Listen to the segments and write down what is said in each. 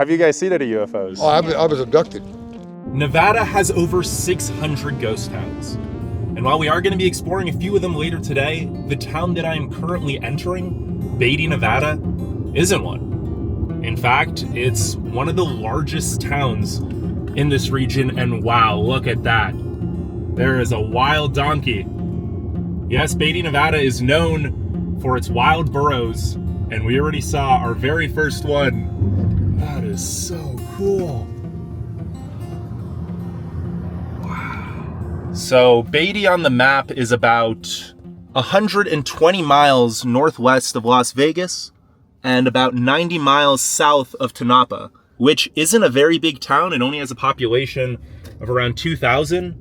Have you guys seen any UFOs? Oh, I was abducted. Nevada has over 600 ghost towns. And while we are going to be exploring a few of them later today, the town that I am currently entering, Beatty, Nevada, isn't one. In fact, it's one of the largest towns in this region, and wow, look at that. There is a wild donkey. Yes, Beatty, Nevada is known for its wild burros, and we already saw our very first one. That is so cool. Wow. So Beatty on the map is about 120 miles northwest of Las Vegas and about 90 miles south of Tonopah, which isn't a very big town. It only has a population of around 2,000.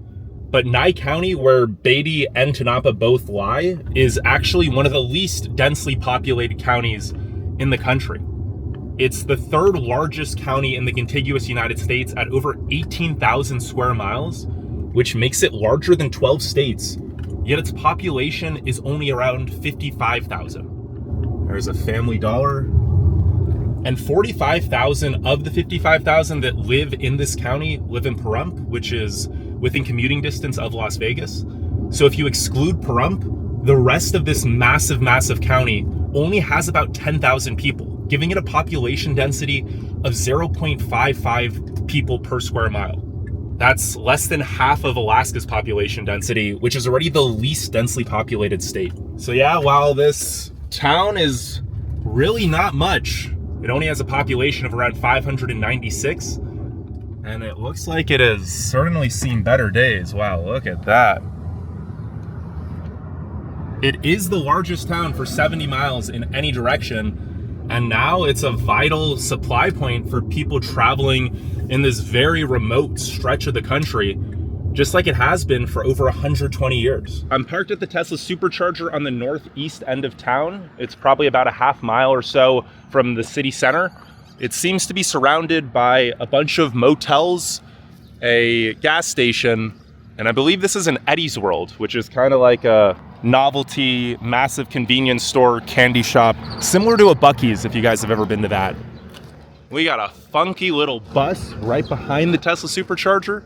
But Nye County, where Beatty and Tonopah both lie, is actually one of the least densely populated counties in the country. It's the third largest county in the contiguous United States at over 18,000 square miles, which makes it larger than 12 states, yet its population is only around 55,000. There's a Family Dollar. And 45,000 of the 55,000 that live in this county live in Pahrump, which is within commuting distance of Las Vegas. So if you exclude Pahrump, the rest of this massive, massive county only has about 10,000 people, giving it a population density of 0.55 people per square mile. That's less than half of Alaska's population density, which is already the least densely populated state. So yeah, while this town is really not much, it only has a population of around 596, and it looks like it has certainly seen better days. Wow, look at that. It is the largest town for 70 miles in any direction, and now it's a vital supply point for people traveling in this very remote stretch of the country, just like it has been for over 120 years. I'm parked at the Tesla Supercharger on the northeast end of town. It's probably about a half mile or so from the city center. It seems to be surrounded by a bunch of motels, a gas station, and I believe this is an Eddie's World, which is kind of like a novelty, massive convenience store, candy shop, similar to a Buc-ee's if you guys have ever been to that. We got a funky little bus right behind the Tesla Supercharger.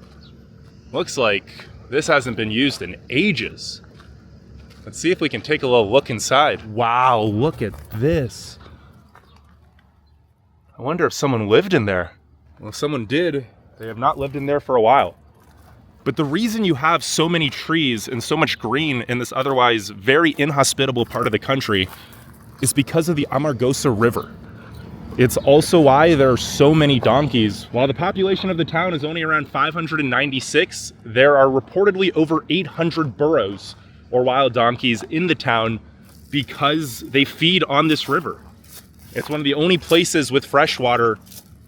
Looks like this hasn't been used in ages. Let's see if we can take a little look inside. Wow, look at this. I wonder if someone lived in there. Well, if someone did, they have not lived in there for a while. But the reason you have so many trees and so much green in this otherwise very inhospitable part of the country is because of the Amargosa River. It's also why there are so many donkeys. While the population of the town is only around 596, there are reportedly over 800 burros, or wild donkeys, in the town because they feed on this river. It's one of the only places with fresh water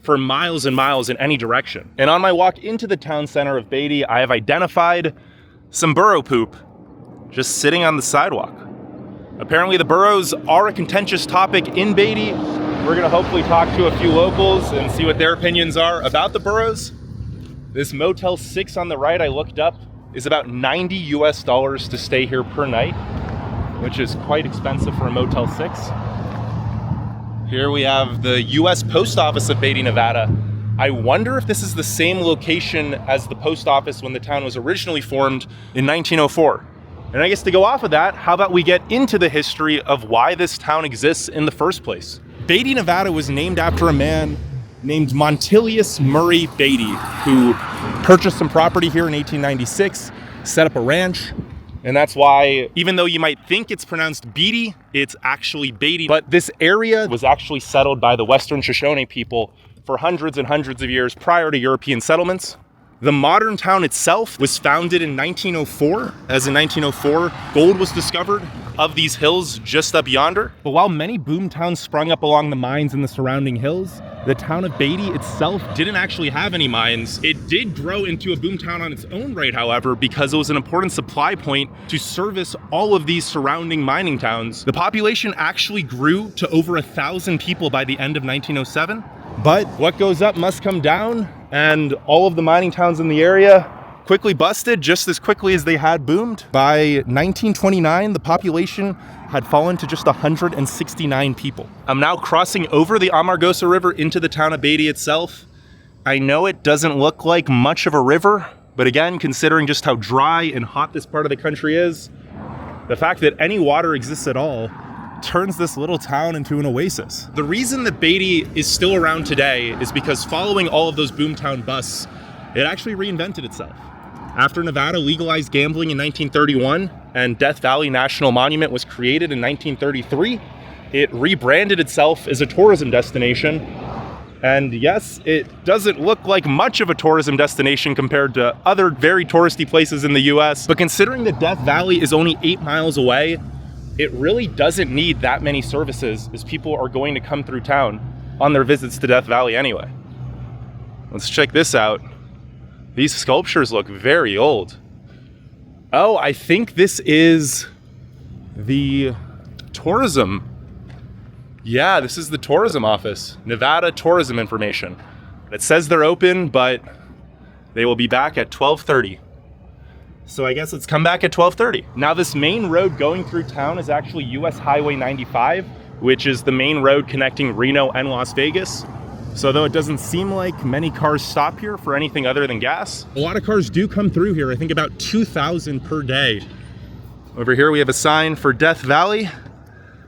for miles and miles in any direction. And on my walk into the town center of Beatty, I have identified some burro poop just sitting on the sidewalk. Apparently the burros are a contentious topic in Beatty. We're gonna hopefully talk to a few locals and see what their opinions are about the burros. This Motel 6 on the right I looked up is about $90 US to stay here per night, which is quite expensive for a Motel 6. Here we have the US Post Office of Beatty, Nevada. I wonder if this is the same location as the post office when the town was originally formed in 1904. And I guess to go off of that, how about we get into the history of why this town exists in the first place? Beatty, Nevada was named after a man named Montilius Murray Beatty, who purchased some property here in 1896, set up a ranch, and that's why, even though you might think it's pronounced Beatty, it's actually Beatty. But this area was actually settled by the Western Shoshone people for hundreds and hundreds of years prior to European settlements. The modern town itself was founded in 1904, as in 1904, gold was discovered of these hills just up yonder. But while many boom towns sprung up along the mines in the surrounding hills, the town of Beatty itself didn't actually have any mines. It did grow into a boom town on its own right, however, because it was an important supply point to service all of these surrounding mining towns. The population actually grew to over 1,000 people by the end of 1907. But what goes up must come down, and all of the mining towns in the area quickly busted just as quickly as they had boomed. By 1929, the population had fallen to just 169 people. I'm now crossing over the Amargosa River into the town of Beatty itself. I know it doesn't look like much of a river, but again, considering just how dry and hot this part of the country is, the fact that any water exists at all turns this little town into an oasis. The reason that Beatty is still around today is because following all of those boomtown busts, it actually reinvented itself. After Nevada legalized gambling in 1931 and Death Valley National Monument was created in 1933, it rebranded itself as a tourism destination. And yes, it doesn't look like much of a tourism destination compared to other very touristy places in the US, but considering that Death Valley is only 8 miles away, it really doesn't need that many services as people are going to come through town on their visits to Death Valley anyway. Let's check this out. These sculptures look very old. Oh, I think this is the tourism. Yeah, this is the tourism office. Nevada Tourism Information. It says they're open, but they will be back at 12:30. So I guess let's come back at 12:30. Now this main road going through town is actually US Highway 95, which is the main road connecting Reno and Las Vegas. So though it doesn't seem like many cars stop here for anything other than gas, a lot of cars do come through here. I think about 2,000 per day. Over here we have a sign for Death Valley,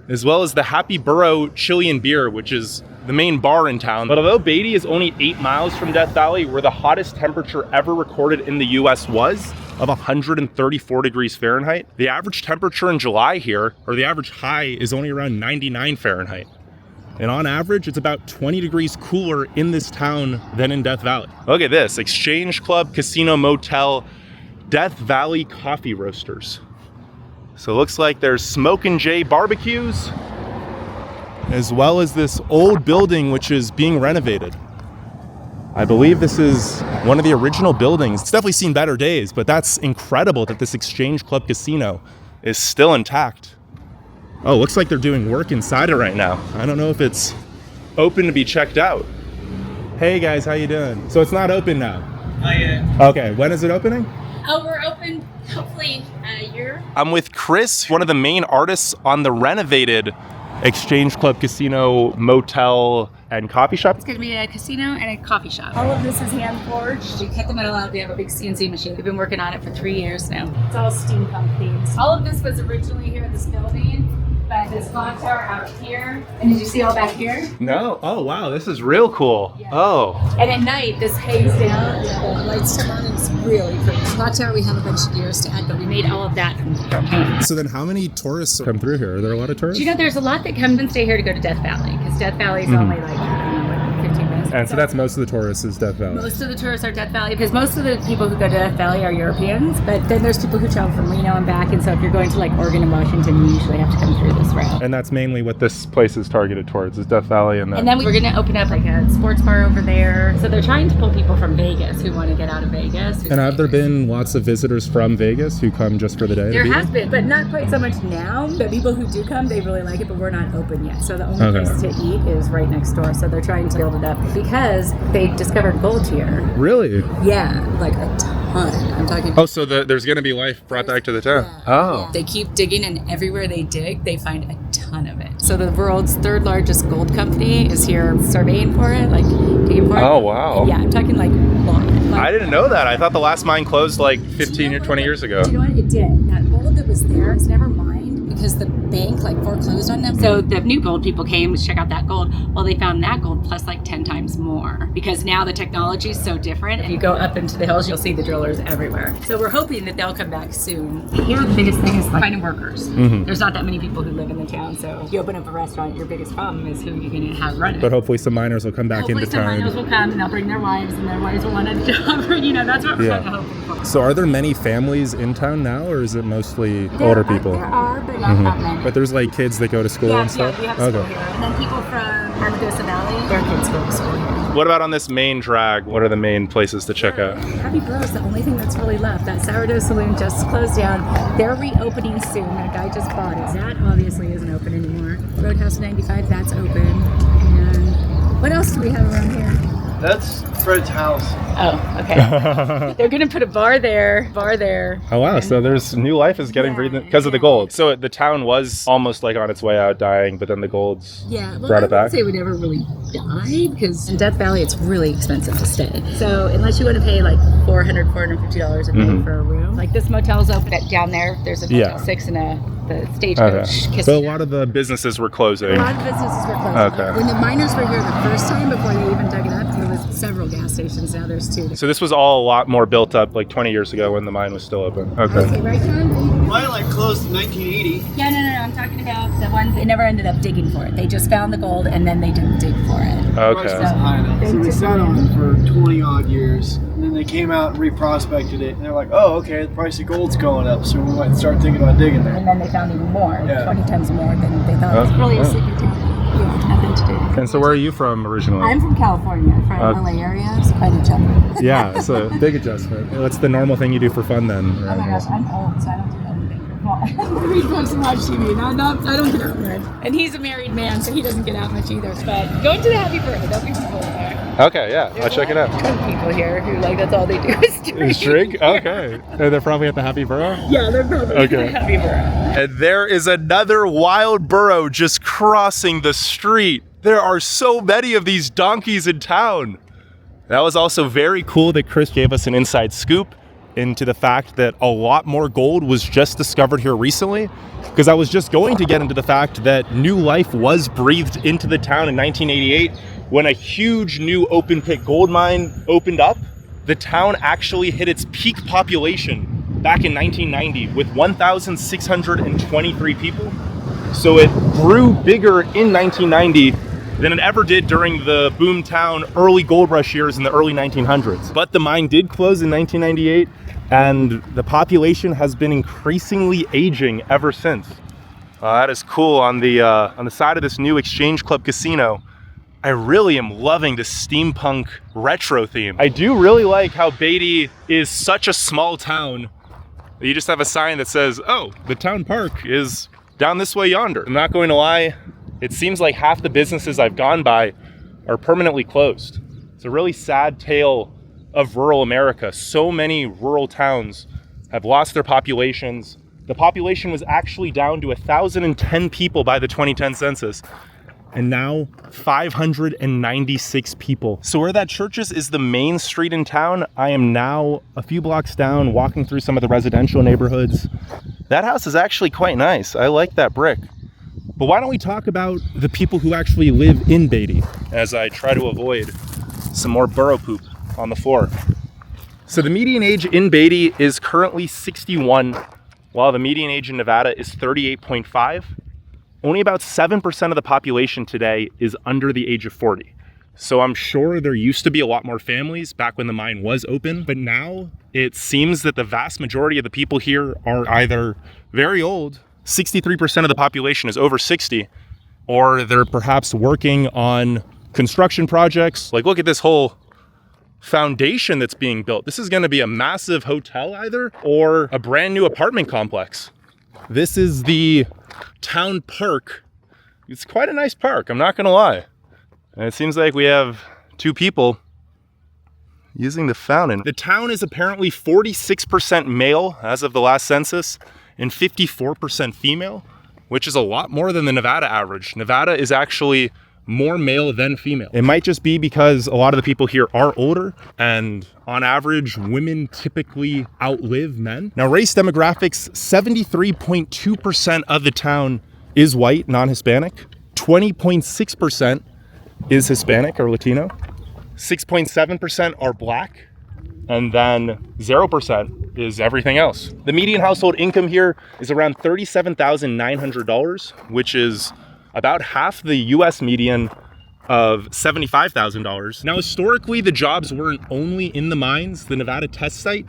as well as the Happy Burro Chili and Beer, which is the main bar in town. But although Beatty is only 8 miles from Death Valley, where the hottest temperature ever recorded in the US was of 134 degrees Fahrenheit, the average temperature in July here, or the average high, is only around 99 Fahrenheit. And on average, it's about 20 degrees cooler in this town than in Death Valley. Look at this, Exchange Club, Casino, Motel, Death Valley Coffee Roasters. So it looks like there's Smoke and Jay barbecues, as well as this old building which is being renovated. I believe this is one of the original buildings. It's definitely seen better days, but that's incredible that this Exchange Club Casino is still intact. Oh, looks like they're doing work inside it right now. I don't know if it's open to be checked out. Hey guys, how you doing? So it's not open now? Not yet. Okay, when is it opening? Oh, we're open hopefully a year. I'm with Chris, one of the main artists on the renovated Exchange Club Casino, Motel, and Coffee Shop. It's going to be a casino and a coffee shop. All of this is hand forged. We cut the metal out. We have a big CNC machine. We've been working on it for 3 years now. It's all steampunk themes. All of this was originally here in this building, but this clock tower out here. And did you see all back here? No. Oh, wow. This is real cool. Yeah. Oh. And at night, this hangs down. The lights come on. It's really pretty. Clock tower, we have a bunch of gears to add, but we made all of that from hand. So then how many tourists come through here? Are there a lot of tourists? You know, there's a lot that come and stay here to go to Death Valley, because Death Valley is only like, I don't know, like 15 minutes. And so that's most of the tourists is Death Valley. Most of the tourists are Death Valley, because most of the people who go to Death Valley are Europeans, but then there's people who travel from Reno and back, and so if you're going to like Oregon and Washington, you usually have to come through this route. And that's mainly what this place is targeted towards, is Death Valley. And then we're going to open up like a sports bar over there. So they're trying to pull people from Vegas who want to get out of Vegas. And have there been lots of visitors from Vegas who come just for the day? There has been, but not quite so much now. The people who do come, they really like it, but we're not open yet. So the only place to eat is right next door. So they're trying to build it up because they discovered gold here. Really? Yeah, like a ton. I'm talking. Oh, so there's going to be life brought back to the town. Yeah, Oh. yeah. They keep digging, and everywhere they dig, they find a ton of it. So the world's third largest gold company is here surveying for it, like digging for it. Oh, wow. And yeah, I'm talking like I didn't know that. I thought the last mine closed like 15 or 20 years ago. Do you know what? It did. That gold that was there, it's never mined because the bank like foreclosed on them. So the new gold people came to check out that gold. Well, they found that gold plus like 10 times more because now the technology is so different. If you go up into the hills, you'll see the drillers everywhere. So we're hoping that they'll come back soon. Here, the biggest thing is like finding workers. Mm-hmm. There's not that many people who live in the town. So if you open up a restaurant, your biggest problem is who you're going to have running. But hopefully some miners will come back Hopefully into some town. miners will come and they'll bring their wives, and their wives will want a job. You know, that's what we're kind of hoping for. So are there many families in town now, or is it mostly older people? There are, but not that many. But there's like kids that go to school and stuff? Yeah, we have school here. And then people from Amargosa Valley, their kids go to school here. What about on this main drag? What are the main places to check out? Happy Burros, the only thing that's really left. That sourdough saloon just closed down. They're reopening soon. That guy just bought it. That obviously isn't open anymore. Roadhouse 95, that's open. And what else do we have around here? That's Fred's house. Oh, okay. They're gonna put a bar there. Oh wow, so there's new life is getting breathed because of the gold. So the town was almost like on its way out dying, but then the gold's brought it back. I would say we never really died because in Death Valley it's really expensive to stay. So unless you want to pay like $450 a night for a room, like this motel's open down there. There's a Motel 6 and the Stagecoach. So a lot of the businesses were closing. A lot of businesses were closing. Okay. When the miners were here the first time before they even dug it up, there was several gas stations. Now there's 2. So this was all a lot more built up like 20 years ago when the mine was still open. Okay. Right, John? Rhyolite closed in 1980. Yeah, no. I'm talking about the one they never ended up digging for it. They just found the gold and then they didn't dig for it. Okay. Price was high enough. So they sat on it for 20 odd years. And then they came out and reprospected it. And they're like, oh, okay, the price of gold's going up. So we might start thinking about digging there. And then they found even more, Yeah. 20 times more than they thought. It's really a secret town. Yeah, nothing to do. And so where are you from originally? I'm from California, from LA area. It's quite a jump. Yeah, it's a big adjustment. What's the normal thing you do for fun then? Oh my gosh, I'm old, so I don't do anything for fun. I read books and watch TV. I don't get out much. And he's a married man, so he doesn't get out much either. But going to the Happy Burros, there'll be people there. Okay, yeah, I'll check it out. Drunk people here who that's all they do is drink. Is drink? Okay. And they're probably at the Happy Burro? Yeah, they're probably at the Happy Burro. And there is another wild burro just crossing the street. There are so many of these donkeys in town. That was also very cool that Chris gave us an inside scoop into the fact that a lot more gold was just discovered here recently. Because I was just going to get into the fact that new life was breathed into the town in 1988 when a huge new open pit gold mine opened up. The town actually hit its peak population back in 1990 with 1,623 people. So it grew bigger in 1990 than it ever did during the boomtown early gold rush years in the early 1900s. But the mine did close in 1998 and the population has been increasingly aging ever since. That is cool. On the side of this new Exchange Club casino, I really am loving the steampunk retro theme. I do really like how Beatty is such a small town that you just have a sign that says, oh, the town park is down this way yonder. I'm not going to lie, it seems like half the businesses I've gone by are permanently closed. It's a really sad tale of rural America. So many rural towns have lost their populations. The population was actually down to 1,010 people by the 2010 census. And now 596 people. So where that church is the main street in town. I am now a few blocks down, walking through some of the residential neighborhoods. That house is actually quite nice. I like that brick. But why don't we talk about the people who actually live in Beatty as I try to avoid some more burro poop on the floor. So the median age in Beatty is currently 61, while the median age in Nevada is 38.5. Only about 7% of the population today is under the age of 40. So I'm sure there used to be a lot more families back when the mine was open, but now it seems that the vast majority of the people here are either very old, 63% of the population is over 60, or they're perhaps working on construction projects. Like, look at this whole foundation that's being built. This is going to be a massive hotel either, or a brand new apartment complex. This is the town park. It's quite a nice park, I'm not gonna lie. And it seems like we have 2 people using the fountain. The town is apparently 46% male as of the last census and 54% female, which is a lot more than the Nevada average. Nevada is actually more male than female. It might just be because a lot of the people here are older, and on average, women typically outlive men. Now, race demographics, 73.2% of the town is white, non-Hispanic. 20.6% is Hispanic or Latino. 6.7% are black. And then 0% is everything else. The median household income here is around $37,900, which is about half the US median of $75,000. Now, historically, the jobs weren't only in the mines. The Nevada test site,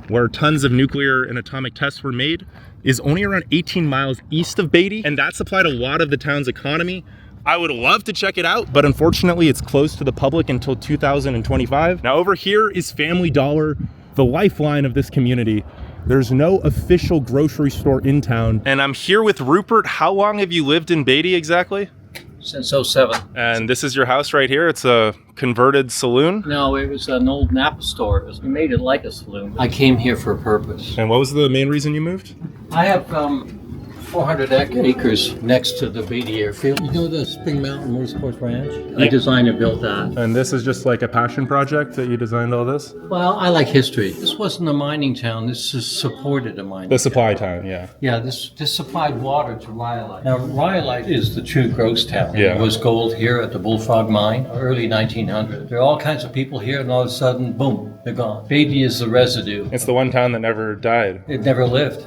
where tons of nuclear and atomic tests were made, is only around 18 miles east of Beatty, and that supplied a lot of the town's economy. I would love to check it out, but unfortunately it's closed to the public until 2025. Now over here is Family Dollar, the lifeline of this community. There's no official grocery store in town. And I'm here with Rupert. How long have you lived in Beatty exactly? since '07. And this is your house right here. It's a converted saloon. No, it was an old Napa store. We made it like a saloon. I came here for a purpose. And what was the main reason you moved? I have 400 acres next to the Beatty airfield. You know the Spring Mountain Motorsports Ranch? I designed and built that. And this is just like a passion project that you designed all this? Well, I like history. This wasn't a mining town. This is supported a mining The supply town, yeah. Yeah, this supplied water to Rhyolite. Now, Rhyolite is the true ghost town. Yeah. There was gold here at the Bullfrog Mine, early 1900. There are all kinds of people here, and all of a sudden, boom, they're gone. Beatty is the residue. It's the one town that never died. It never lived.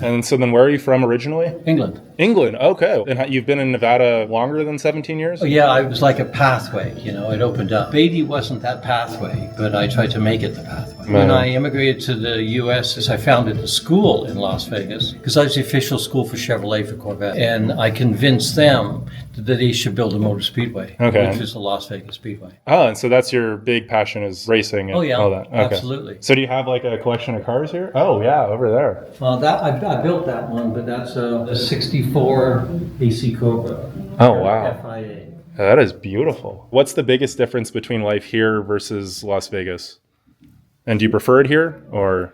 And so then where are you from originally? England. England, okay. And you've been in Nevada longer than 17 years? Oh, yeah, it was like a pathway, you know, it opened up. Beatty wasn't that pathway, but I tried to make it the pathway. When I immigrated to the U.S., I founded a school in Las Vegas, because I was the official school for Chevrolet for Corvette. And I convinced them that they should build a motor speedway, which is the Las Vegas Speedway. Oh, and so that's your big passion is racing and all that. Okay. Absolutely. So do you have like a collection of cars here? Oh, yeah, over there. Well, that I built that one, but that's a 64 AC Cobra. Oh, wow. FIA. That is beautiful. What's the biggest difference between life here versus Las Vegas? And do you prefer it here or?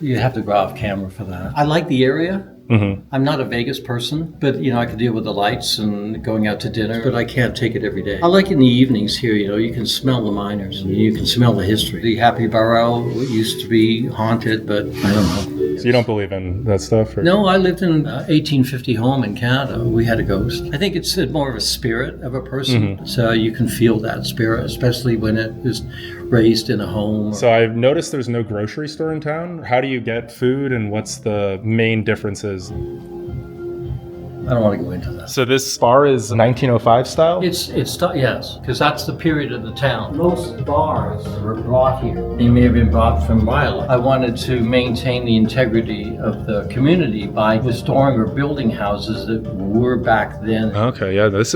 You have to go off camera for that. I like the area. Mm-hmm. I'm not a Vegas person, but you know I can deal with the lights and going out to dinner, but I can't take it every day. I like in the evenings here, you know, you can smell the miners, and you can smell the history. The Happy Burro used to be haunted, but I don't know. So you don't believe in that stuff? Or? No, I lived in 1850 home in Canada. We had a ghost. I think it's more of a spirit of a person, mm-hmm. So you can feel that spirit, especially when it is raised in a home. So I've noticed there's no grocery store in town. How do you get food and what's the main differences? I don't want to go into that. So this bar is 1905 style? It's yes, because that's the period of the town. Most bars were brought here. They may have been brought from Rhyolite. I wanted to maintain the integrity of the community by restoring or building houses that were back then. Okay, yeah, this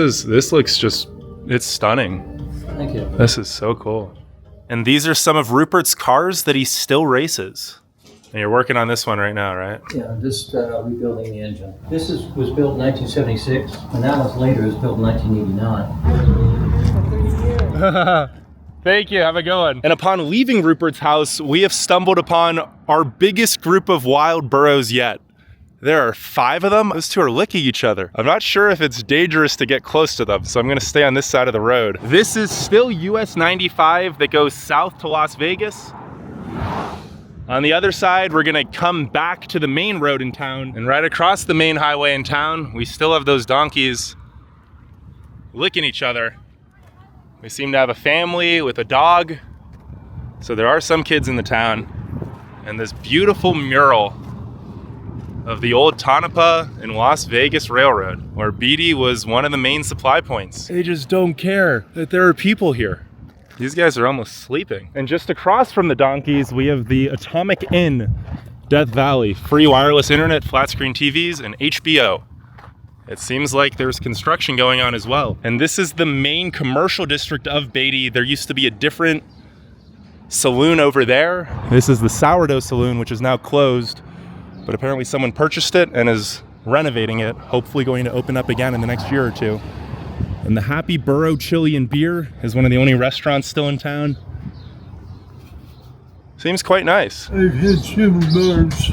looks just, it's stunning. Thank you. This is so cool. And these are some of Rupert's cars that he still races. And you're working on this one right now, right? Yeah, just rebuilding the engine. This was built in 1976, and that one's later is built in 1989. Thank you, have a good one. And upon leaving Rupert's house, we have stumbled upon our biggest group of wild burros yet. There are 5 of them. Those two are licking each other. I'm not sure if it's dangerous to get close to them, so I'm gonna stay on this side of the road. This is still US 95 that goes south to Las Vegas. On the other side, we're gonna come back to the main road in town, and right across the main highway in town, we still have those donkeys licking each other. We seem to have a family with a dog, so there are some kids in the town. And this beautiful mural of the old Tonopah and Las Vegas Railroad, where Beatty was one of the main supply points. They just don't care that there are people here. These guys are almost sleeping. And just across from the donkeys, we have the Atomic Inn, Death Valley. Free wireless internet, flat screen TVs, and HBO. It seems like there's construction going on as well. And this is the main commercial district of Beatty. There used to be a different saloon over there. This is the Sourdough Saloon, which is now closed. But apparently someone purchased it and is renovating it, hopefully going to open up again in the next year or two. And the Happy Burro Chili and Beer is one of the only restaurants still in town. Seems quite nice. I've had several bars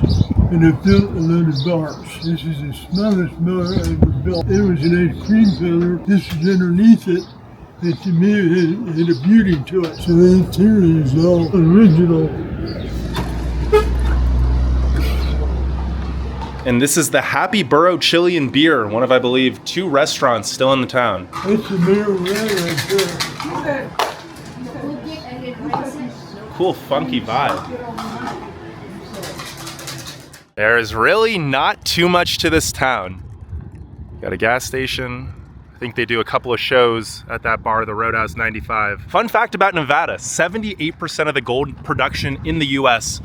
and I've built a lot of bars. This is the smallest bar I ever built. It was an ice cream parlor. This is underneath it. And to me it had a beauty to it. So the interior is all original. And this is the Happy Burro Chili and Beer, one of, I believe, 2 restaurants still in the town. That's the mayor right there. Cool, funky vibe. There is really not too much to this town. Got a gas station. I think they do a couple of shows at that bar, the Roadhouse 95. Fun fact about Nevada, 78% of the gold production in the US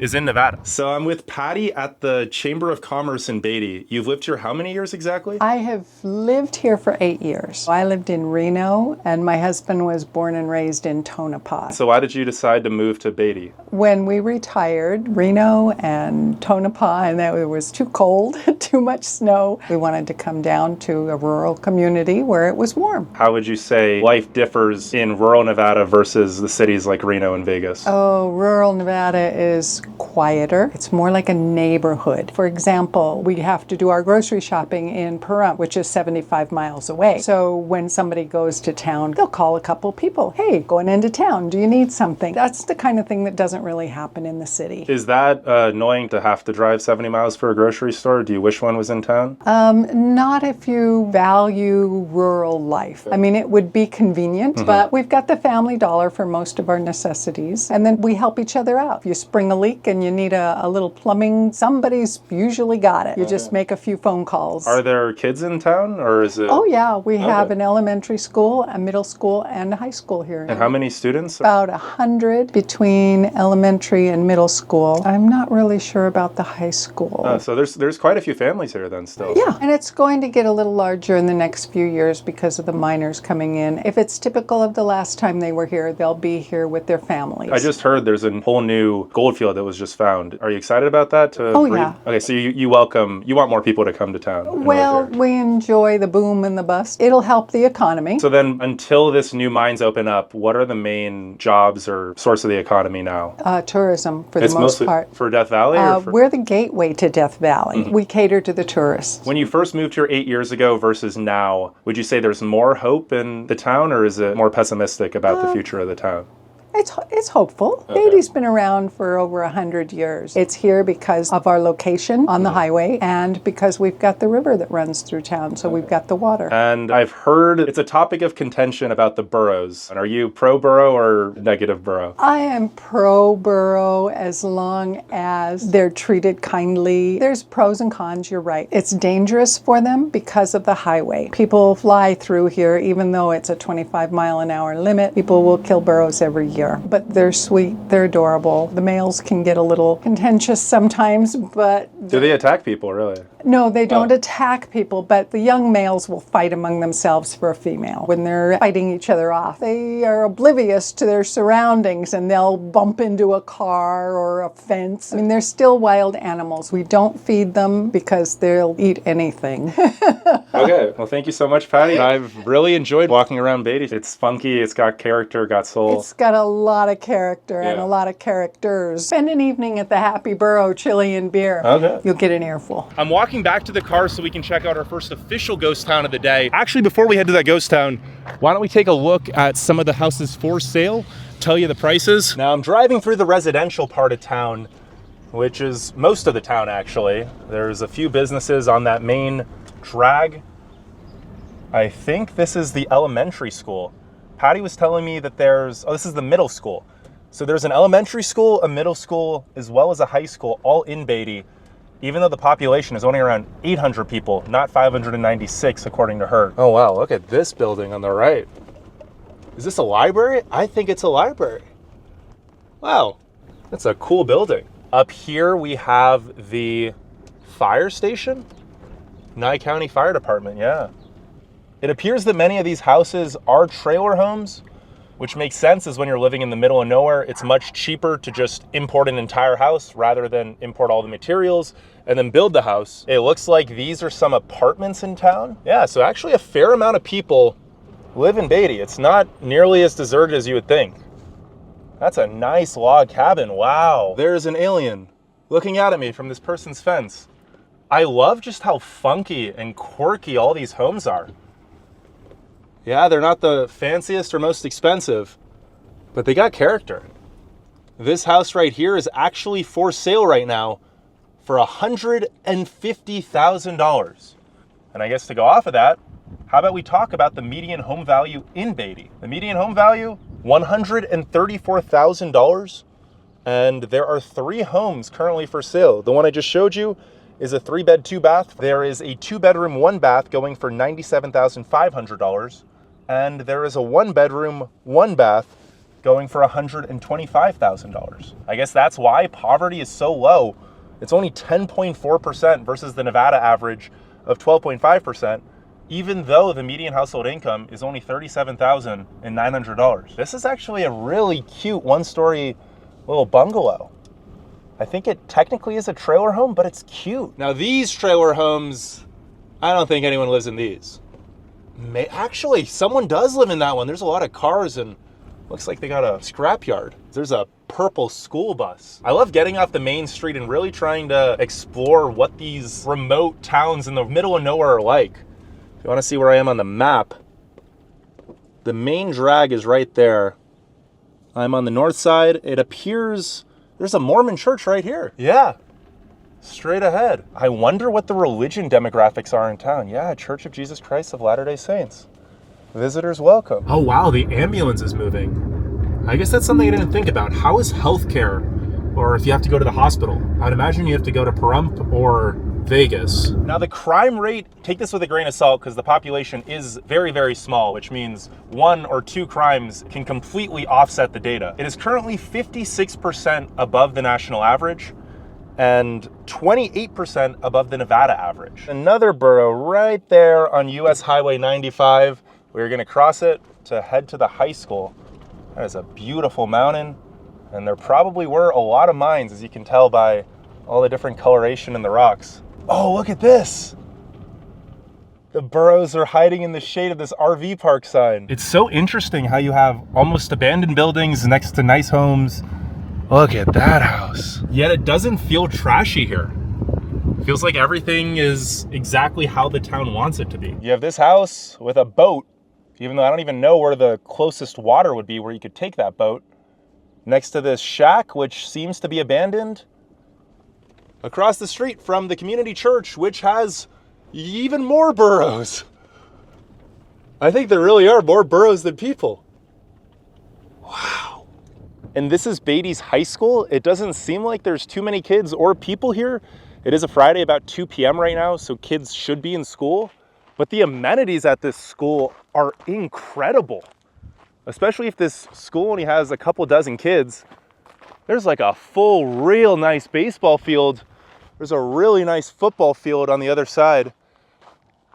is in Nevada. So I'm with Patty at the Chamber of Commerce in Beatty. You've lived here how many years exactly? I have lived here for 8 years. I lived in Reno, and my husband was born and raised in Tonopah. So why did you decide to move to Beatty? When we retired, Reno and Tonopah, and that it was too cold, too much snow, we wanted to come down to a rural community where it was warm. How would you say life differs in rural Nevada versus the cities like Reno and Vegas? Oh, rural Nevada is quieter. It's more like a neighborhood. For example, we have to do our grocery shopping in Pahrump, which is 75 miles away. So when somebody goes to town, they'll call a couple people. Hey, going into town, do you need something? That's the kind of thing that doesn't really happen in the city. Is that annoying to have to drive 70 miles for a grocery store? Do you wish one was in town? Not if you value rural life. I mean, it would be convenient, but we've got the Family Dollar for most of our necessities, and then we help each other out. If you spring a leak and you need a little plumbing, somebody's usually got it. You just make a few phone calls. Are there kids in town, or is it? Oh yeah, we have an elementary school, a middle school, and a high school here. And how many students? About 100 between elementary and middle school. I'm not really sure about the high school. So there's quite a few families here then still. Yeah, and it's going to get a little larger in the next few years because of the miners coming in. If it's typical of the last time they were here, they'll be here with their families. I just heard there's a whole new Goldfield that was just found. Are you excited about that? Yeah. Okay, so you want more people to come to town. and Well, live here. we enjoy the boom and the bust. It'll help the economy. So then until this new mines open up, what are the main jobs or source of the economy now? Tourism, for It's the most mostly part. for Death Valley? Or for... We're the gateway to Death Valley. We cater to the tourists. When you first moved here 8 years ago versus now, would you say there's more hope in the town, or is it more pessimistic about the future of the town? It's hopeful. Beatty's been around for over 100 years. It's here because of our location on the highway and because we've got the river that runs through town, so we've got the water. And I've heard it's a topic of contention about the Burros. And are you pro-Burro or negative Burro? I am pro-Burro as long as they're treated kindly. There's pros and cons, you're right. It's dangerous for them because of the highway. People fly through here even though it's a 25-mile-an-hour limit. People will kill burros every year. But they're sweet, they're adorable. The males can get a little contentious sometimes, but... Do they attack people, really? No, they don't attack people, but the young males will fight among themselves for a female. When they're fighting each other off, they are oblivious to their surroundings and they'll bump into a car or a fence. I mean, they're still wild animals. We don't feed them because they'll eat anything. Okay, well, thank you so much, Patty. I've really enjoyed walking around Beatty. It's funky, it's got character, got soul. It's got a lot of character and a lot of characters. Spend an evening at the Happy Burro Chili and Beer. Okay. You'll get an earful. I'm walking back to the car so we can check out our first official ghost town of the day. Actually, before we head to that ghost town, why don't we take a look at some of the houses for sale, tell you the prices. Now I'm driving through the residential part of town, which is most of the town actually. There's a few businesses on that main drag. I think this is the elementary school. Patty was telling me that this is the middle school. So there's an elementary school, a middle school, as well as a high school, all in Beatty, even though the population is only around 800 people, not 596 according to her. Oh wow, look at this building on the right. Is this a library? I think it's a library. Wow, that's a cool building. Up here we have the fire station, Nye County Fire Department, yeah. It appears that many of these houses are trailer homes, which makes sense as when you're living in the middle of nowhere, it's much cheaper to just import an entire house rather than import all the materials and then build the house. It looks like these are some apartments in town. Yeah, so actually a fair amount of people live in Beatty. It's not nearly as deserted as you would think. That's a nice log cabin, wow. There's an alien looking out at me from this person's fence. I love just how funky and quirky all these homes are. Yeah, they're not the fanciest or most expensive, but they got character. This house right here is actually for sale right now for $150,000. And I guess to go off of that, how about we talk about the median home value in Beatty? The median home value, $134,000. And there are 3 homes currently for sale. The one I just showed you is a 3-bed, 2-bath. There is a 2-bedroom, 1-bath going for $97,500. And there is a 1-bedroom, 1-bath going for $125,000. I guess that's why poverty is so low. It's only 10.4% versus the Nevada average of 12.5%, even though the median household income is only $37,900. This is actually a really cute one-story little bungalow. I think it technically is a trailer home, but it's cute. Now these trailer homes, I don't think anyone lives in these. Actually, someone does live in that one. There's a lot of cars and looks like they got a scrapyard. There's a purple school bus. I love getting off the main street and really trying to explore what these remote towns in the middle of nowhere are like. If you want to see where I am on the map, the main drag is right there. I'm on the north side. It appears there's a Mormon church right here. Yeah, straight ahead. I wonder what the religion demographics are in town. Yeah, Church of Jesus Christ of Latter-day Saints. Visitors welcome. Oh wow, the ambulance is moving. I guess that's something I didn't think about. How is healthcare, or if you have to go to the hospital? I'd imagine you have to go to Pahrump or Vegas. Now the crime rate, take this with a grain of salt because the population is very, very small, which means 1 or 2 crimes can completely offset the data. It is currently 56% above the national average and 28% above the Nevada average. Another borough right there on US Highway 95. We're gonna cross it to head to the high school. That is a beautiful mountain, and there probably were a lot of mines, as you can tell by all the different coloration in the rocks. Oh, look at this. The Burros are hiding in the shade of this RV park sign. It's so interesting how you have almost abandoned buildings next to nice homes. Look at that house. Yet it doesn't feel trashy here. It feels like everything is exactly how the town wants it to be. You have this house with a boat, even though I don't even know where the closest water would be where you could take that boat. Next to this shack, which seems to be abandoned. Across the street from the community church, which has even more burros. I think there really are more burros than people. Wow. And this is Beatty's high school. It doesn't seem like there's too many kids or people here. It is a Friday, about 2 p.m. right now, so kids should be in school. But the amenities at this school are incredible, especially if this school only has a couple dozen kids. There's like a full, real nice baseball field. There's a really nice football field on the other side.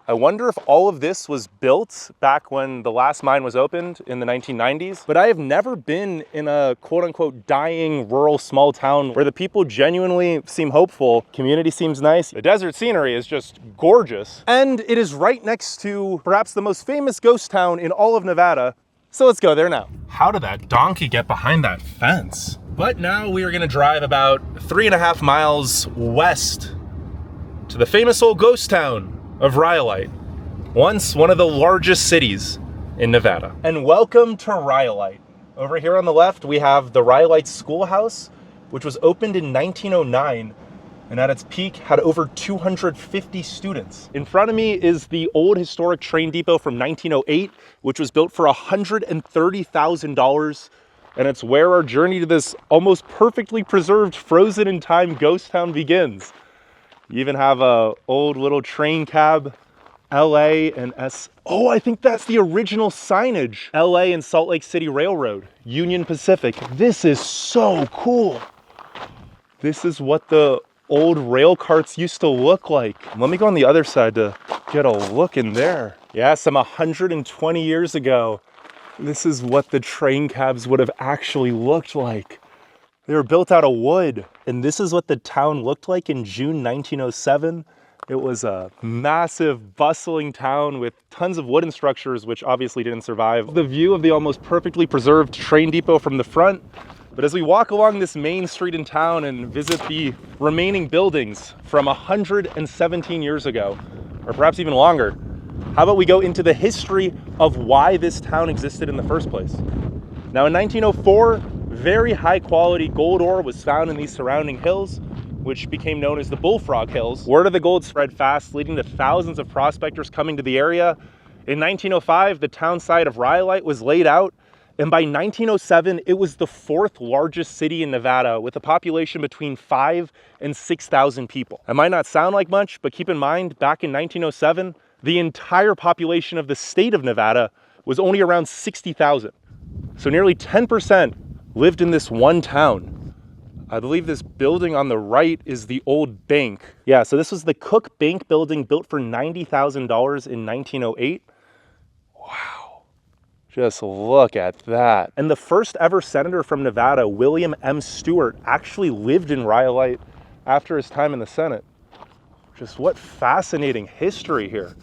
I wonder if all of this was built back when the last mine was opened in the 1990s. But I have never been in a quote unquote dying rural small town where the people genuinely seem hopeful. Community seems nice. The desert scenery is just gorgeous. And it is right next to perhaps the most famous ghost town in all of Nevada. So let's go there now. How did that donkey get behind that fence? But now we are gonna drive about 3.5 miles west to the famous old ghost town of Rhyolite, once one of the largest cities in Nevada. And welcome to Rhyolite. Over here on the left, we have the Rhyolite Schoolhouse, which was opened in 1909, and at its peak had over 250 students. In front of me is the old historic train depot from 1908, which was built for $130,000. And it's where our journey to this almost perfectly preserved, frozen in time ghost town begins. You even have a old little train cab, LA and S. Oh, I think that's the original signage. LA and Salt Lake City Railroad, Union Pacific. This is so cool. This is what the old rail carts used to look like. Let me go on the other side to get a look in there. Yeah, some 120 years ago, this is what the train cabs would have actually looked like. They were built out of wood, and this is what the town looked like in June 1907. It was a massive, bustling town with tons of wooden structures, which obviously didn't survive. The view of the almost perfectly preserved train depot from the front. But as we walk along this main street in town and visit the remaining buildings from 117 years ago, or perhaps even longer, how about we go into the history of why this town existed in the first place? Now in 1904, very high quality gold ore was found in these surrounding hills, which became known as the Bullfrog Hills. Word of the gold spread fast, leading to thousands of prospectors coming to the area. In 1905, the town site of Rhyolite was laid out, and by 1907, it was the 4th largest city in Nevada with a population between 5,000 and 6,000 people. It might not sound like much, but keep in mind, back in 1907, the entire population of the state of Nevada was only around 60,000. So nearly 10% lived in this one town. I believe this building on the right is the old bank. Yeah, so this was the Cook Bank building built for $90,000 in 1908. Wow, just look at that. And the first ever senator from Nevada, William M. Stewart, actually lived in Rhyolite after his time in the Senate. Just what fascinating history here.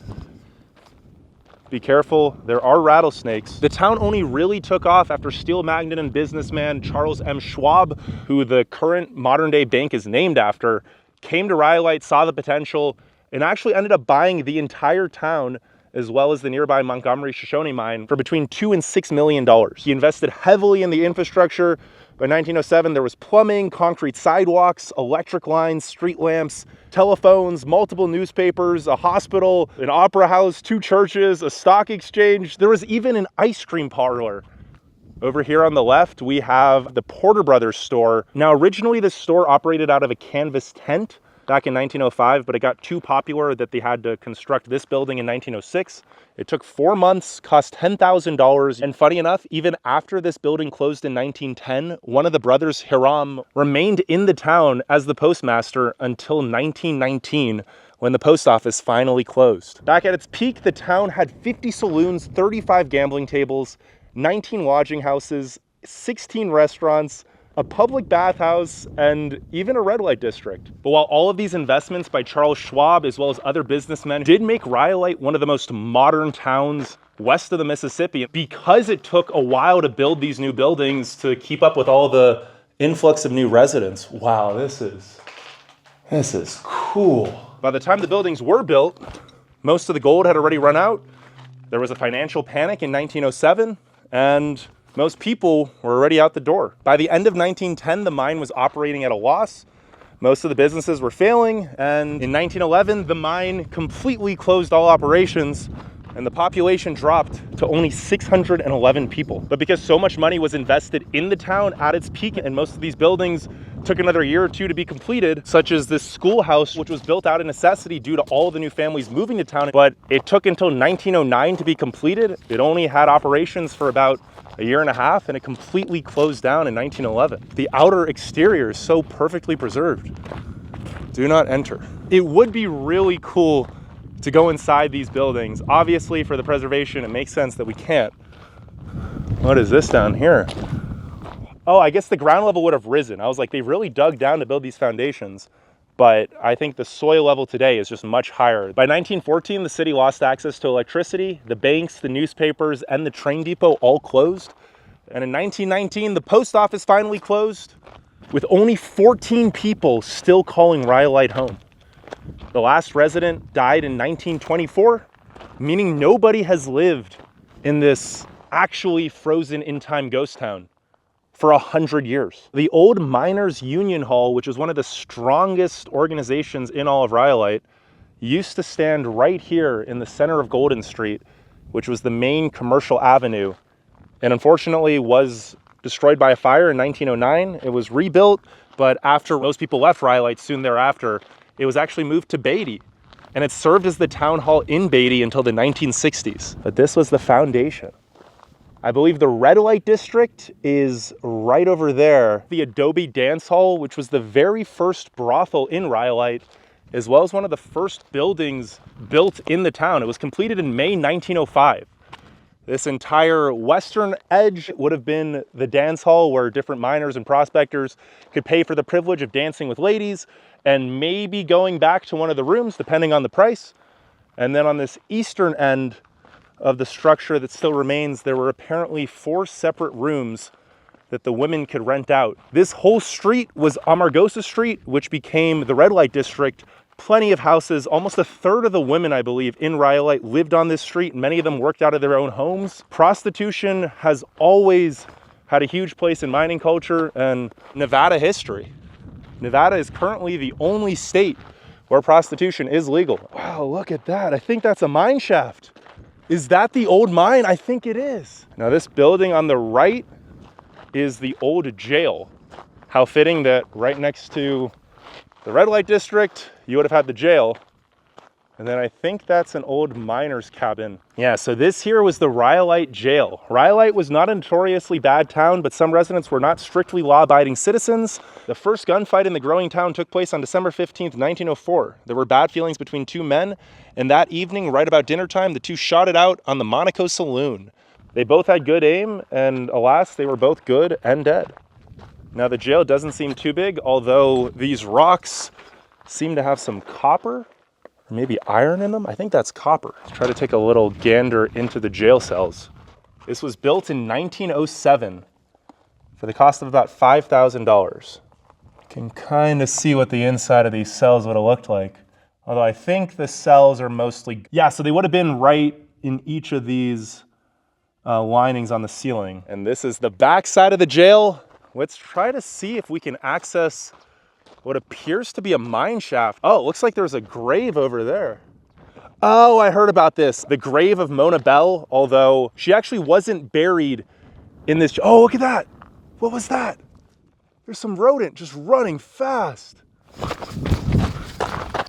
Be careful, there are rattlesnakes. The town only really took off after steel magnate and businessman Charles M. Schwab, who the current modern day bank is named after, came to Rhyolite, saw the potential, and actually ended up buying the entire town as well as the nearby Montgomery Shoshone mine for between $2 and $6 million. He invested heavily in the infrastructure. By 1907, there was plumbing, concrete sidewalks, electric lines, street lamps, telephones, multiple newspapers, a hospital, an opera house, 2 churches, a stock exchange. There was even an ice cream parlor. Over here on the left, we have the Porter Brothers store. Now, originally this store operated out of a canvas tent back in 1905, but it got too popular that they had to construct this building in 1906. It took 4 months, cost $10,000. And funny enough, even after this building closed in 1910, one of the brothers, Hiram, remained in the town as the postmaster until 1919, when the post office finally closed. Back at its peak, the town had 50 saloons, 35 gambling tables, 19 lodging houses, 16 restaurants, a public bathhouse, and even a red light district. But while all of these investments by Charles Schwab, as well as other businessmen, did make Rhyolite one of the most modern towns west of the Mississippi, because it took a while to build these new buildings to keep up with all the influx of new residents. Wow, this is cool. By the time the buildings were built, most of the gold had already run out. There was a financial panic in 1907, and most people were already out the door. By the end of 1910, the mine was operating at a loss. Most of the businesses were failing, and in 1911, the mine completely closed all operations, and the population dropped to only 611 people. But because so much money was invested in the town at its peak, and most of these buildings took another year or two to be completed, such as this schoolhouse, which was built out of necessity due to all the new families moving to town, but it took until 1909 to be completed. It only had operations for about a year and a half, and it completely closed down in 1911. The outer exterior is so perfectly preserved. Do not enter. It would be really cool to go inside these buildings. Obviously, for the preservation, it makes sense that we can't. What is this down here? Oh, I guess the ground level would have risen. I was like, they really dug down to build these foundations, but I think the soil level today is just much higher. By 1914, the city lost access to electricity. The banks, the newspapers, and the train depot all closed. And in 1919, the post office finally closed, with only 14 people still calling Rhyolite home. The last resident died in 1924, meaning nobody has lived in this actually frozen in time ghost town for 100 years. The old Miners Union Hall, which is one of the strongest organizations in all of Rhyolite, used to stand right here in the center of Golden Street, which was the main commercial avenue, and unfortunately was destroyed by a fire in 1909. It was rebuilt, but after most people left Rhyolite soon thereafter, it was actually moved to Beatty, and it served as the town hall in Beatty until the 1960s. But this was the foundation. I believe the red light district is right over there. The Adobe Dance Hall, which was the very first brothel in Rhyolite, as well as one of the first buildings built in the town. It was completed in May 1905. This entire western edge would have been the dance hall where different miners and prospectors could pay for the privilege of dancing with ladies and maybe going back to one of the rooms, depending on the price. And then on this eastern end of the structure that still remains, there were apparently 4 separate rooms that the women could rent out. This whole street was Amargosa Street, which became the red light district. Plenty of houses. Almost a third of the women, I believe, in Rhyolite lived on this street. Many of them worked out of their own homes. Prostitution has always had a huge place in mining culture and Nevada history. Nevada is currently the only state where prostitution is legal. Wow, look at that. I think that's a mine shaft. Is that the old mine? I think it is. Now this building on the right is the old jail. How fitting that right next to the red light district, you would have had the jail. And then I think that's an old miner's cabin. Yeah, so this here was the Rhyolite jail. Rhyolite was not a notoriously bad town, but some residents were not strictly law-abiding citizens. The first gunfight in the growing town took place on December 15th, 1904. There were bad feelings between two men, and that evening, right about dinner time, the two shot it out on the Monaco Saloon. They both had good aim, and alas, they were both good and dead. Now the jail doesn't seem too big, although these rocks seem to have some copper. Maybe iron in them? I think that's copper. Let's try to take a little gander into the jail cells. This was built in 1907 for the cost of about $5,000. You can kind of see what the inside of these cells would have looked like. Although I think the cells are mostly, yeah, so they would have been right in each of these linings on the ceiling. And this is the back side of the jail. Let's try to see if we can access what appears to be a mine shaft. Oh, it looks like there's a grave over there. Oh, I heard about this. The grave of Mona Bell, although she actually wasn't buried in this. Oh, look at that. What was that? There's some rodent just running fast.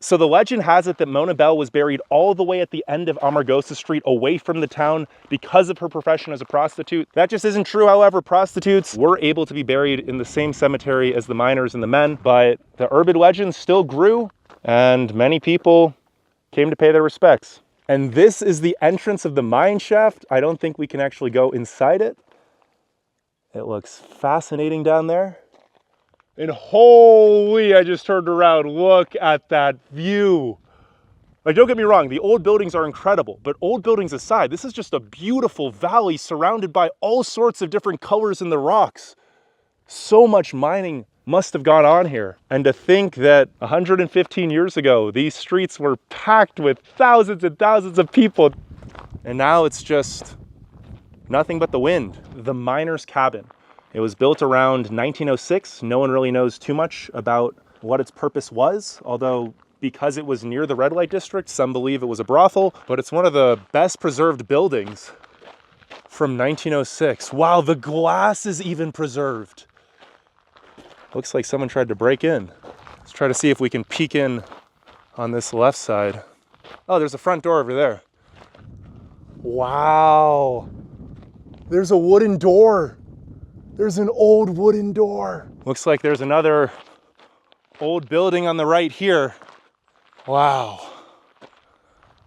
So the legend has it that Mona Bell was buried all the way at the end of Amargosa Street, away from the town, because of her profession as a prostitute. That just isn't true, however. Prostitutes were able to be buried in the same cemetery as the miners and the men, but the urban legend still grew, and many people came to pay their respects. And this is the entrance of the mine shaft. I don't think we can actually go inside it. It looks fascinating down there. And holy, I just turned around. Look at that view. Like, don't get me wrong, the old buildings are incredible, but old buildings aside, this is just a beautiful valley surrounded by all sorts of different colors in the rocks. So much mining must have gone on here. And to think that 115 years ago, these streets were packed with thousands and thousands of people. And now it's just nothing but the wind. The miner's cabin. It was built around 1906. No one really knows too much about what its purpose was, although because it was near the red light district, some believe it was a brothel, but it's one of the best preserved buildings from 1906. Wow, the glass is even preserved. Looks like someone tried to break in. Let's try to see if we can peek in on this left side. Oh, there's a front door over there. Wow. There's a wooden door. There's an old wooden door. Looks like there's another old building on the right here. Wow.